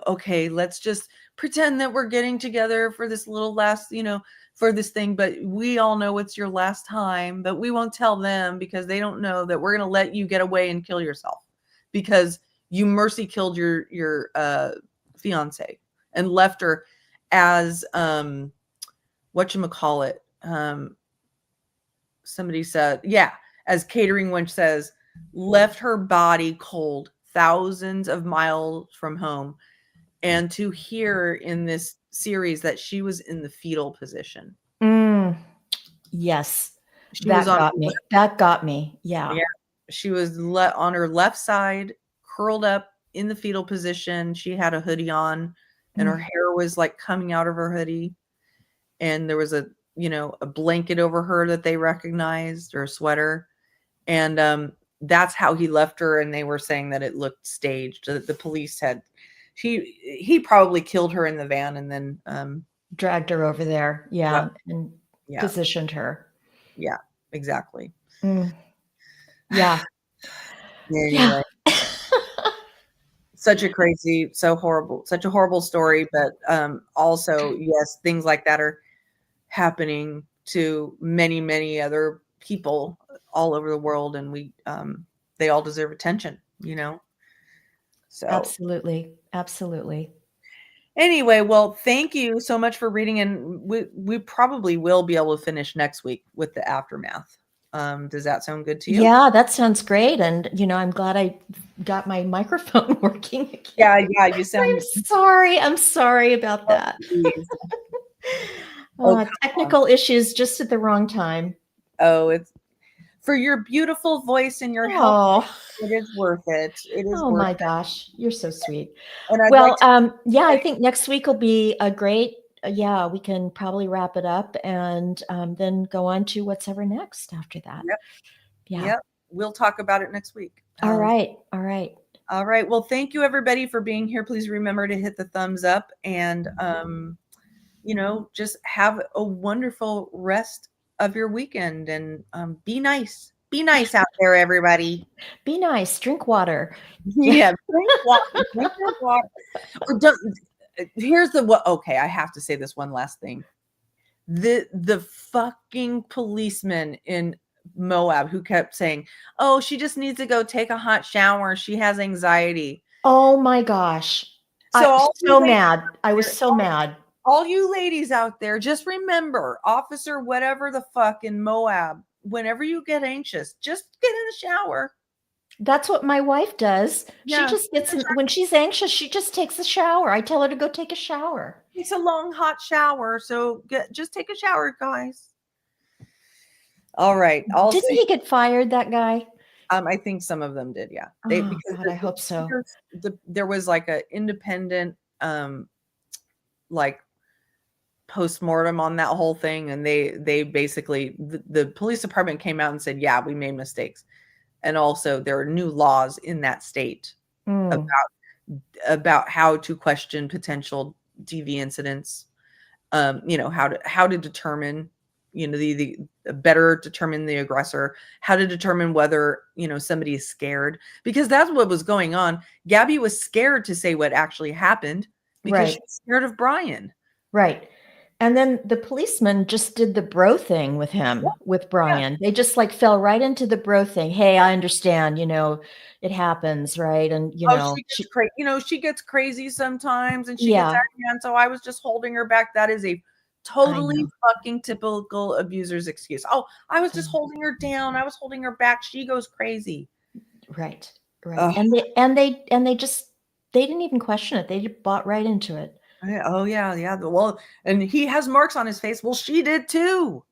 okay, let's just pretend that we're getting together for this little last, for this thing, but we all know it's your last time, but we won't tell them because they don't know that we're going to let you get away and kill yourself because you mercy killed your fiance and left her as whatchamacallit. Somebody said, as Catering Wench says, left her body cold thousands of miles from home. And to hear in this series that she was in the fetal position. Yes. That got me. Yeah. She was on her left side, curled up in the fetal position. She had a hoodie on and her hair was like coming out of her hoodie. And there was a blanket over her that they recognized, or a sweater. And that's how he left her. And they were saying that it looked staged. The police had, he probably killed her in the van and then dragged her over there. Yeah. And positioned her. Yeah, exactly. Yeah. Anyway. Such a horrible story, but also, yes, things like that are happening to many, many other people all over the world, and they all deserve attention, So absolutely. Anyway, well, thank you so much for reading, and we probably will be able to finish next week with the aftermath. Does that sound good to you? Yeah, that sounds great. And, I'm glad I got my microphone working again. Yeah, you sound... I'm sorry about that. Technical issues just at the wrong time. Oh, it's for your beautiful voice and your health. It is worth it. It is. Oh my gosh, you're so sweet. And I think next week will be a great. We can probably wrap it up and then go on to what's ever next after that. Yep. We'll talk about it next week. All right. Well, thank you everybody for being here. Please remember to hit the thumbs up and just have a wonderful rest of your weekend and be nice. Be nice out there, everybody. Be nice. Drink water. Yeah, drink water. Drink your water. Or don't. Here's okay, I have to say this one last thing. The fucking policeman in Moab who kept saying, "Oh, she just needs to go take a hot shower. She has anxiety." Oh my gosh. I was so mad. All you ladies out there, just remember, officer, whatever the fuck in Moab, whenever you get anxious, just get in the shower. That's what my wife does. Yeah. She just gets in, when she's anxious, she just takes a shower. I tell her to go take a shower. It's a long, hot shower. So just take a shower, guys. All right. Didn't he get fired, that guy? I think some of them did. Yeah. God, I hope so. There was like an independent, post-mortem on that whole thing. And they basically, the police department came out and said, yeah, we made mistakes. And also there are new laws in that state about how to question potential DV incidents, how to determine, the better determine the aggressor, how to determine whether, somebody is scared, because that's what was going on. Gabby was scared to say what actually happened because she was scared of Brian. Right. And then the policeman just did the bro thing with him, with Brian. They just like fell right into the bro thing. Hey, I understand, it happens, right? And She gets crazy. She gets crazy sometimes, and she gets out of hand. So I was just holding her back. That is a totally fucking typical abuser's excuse. Oh, I was just holding her down. I was holding her back. She goes crazy. Right. Right. And they didn't even question it. They just bought right into it. Oh yeah. Well, and he has marks on his face. Well, she did too.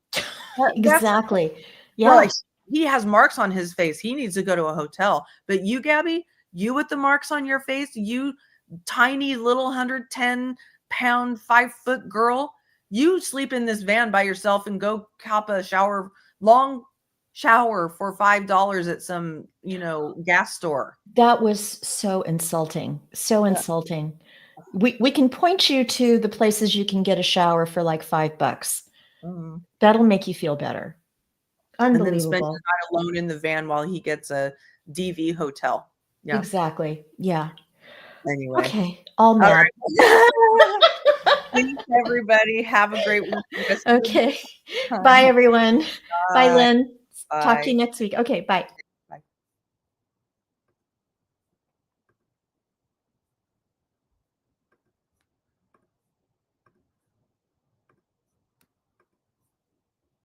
Exactly. Yeah. Well, like, he has marks on his face. He needs to go to a hotel. But you, Gabby, you with the marks on your face, you tiny little 110-pound, 5-foot girl, you sleep in this van by yourself and go cop a long shower for $5 at some, gas store. That was so insulting. So insulting. We can point you to the places you can get a shower for like $5. Mm-hmm. That'll make you feel better. Unbelievable. And then spend the night alone in the van while he gets a DV hotel. Yeah. Exactly. Yeah. Anyway. Okay. All mad. Right. Thanks, everybody. Have a great week. Okay. Bye, everyone. Bye, Lynn. Bye. Talk to you next week. Okay. Bye.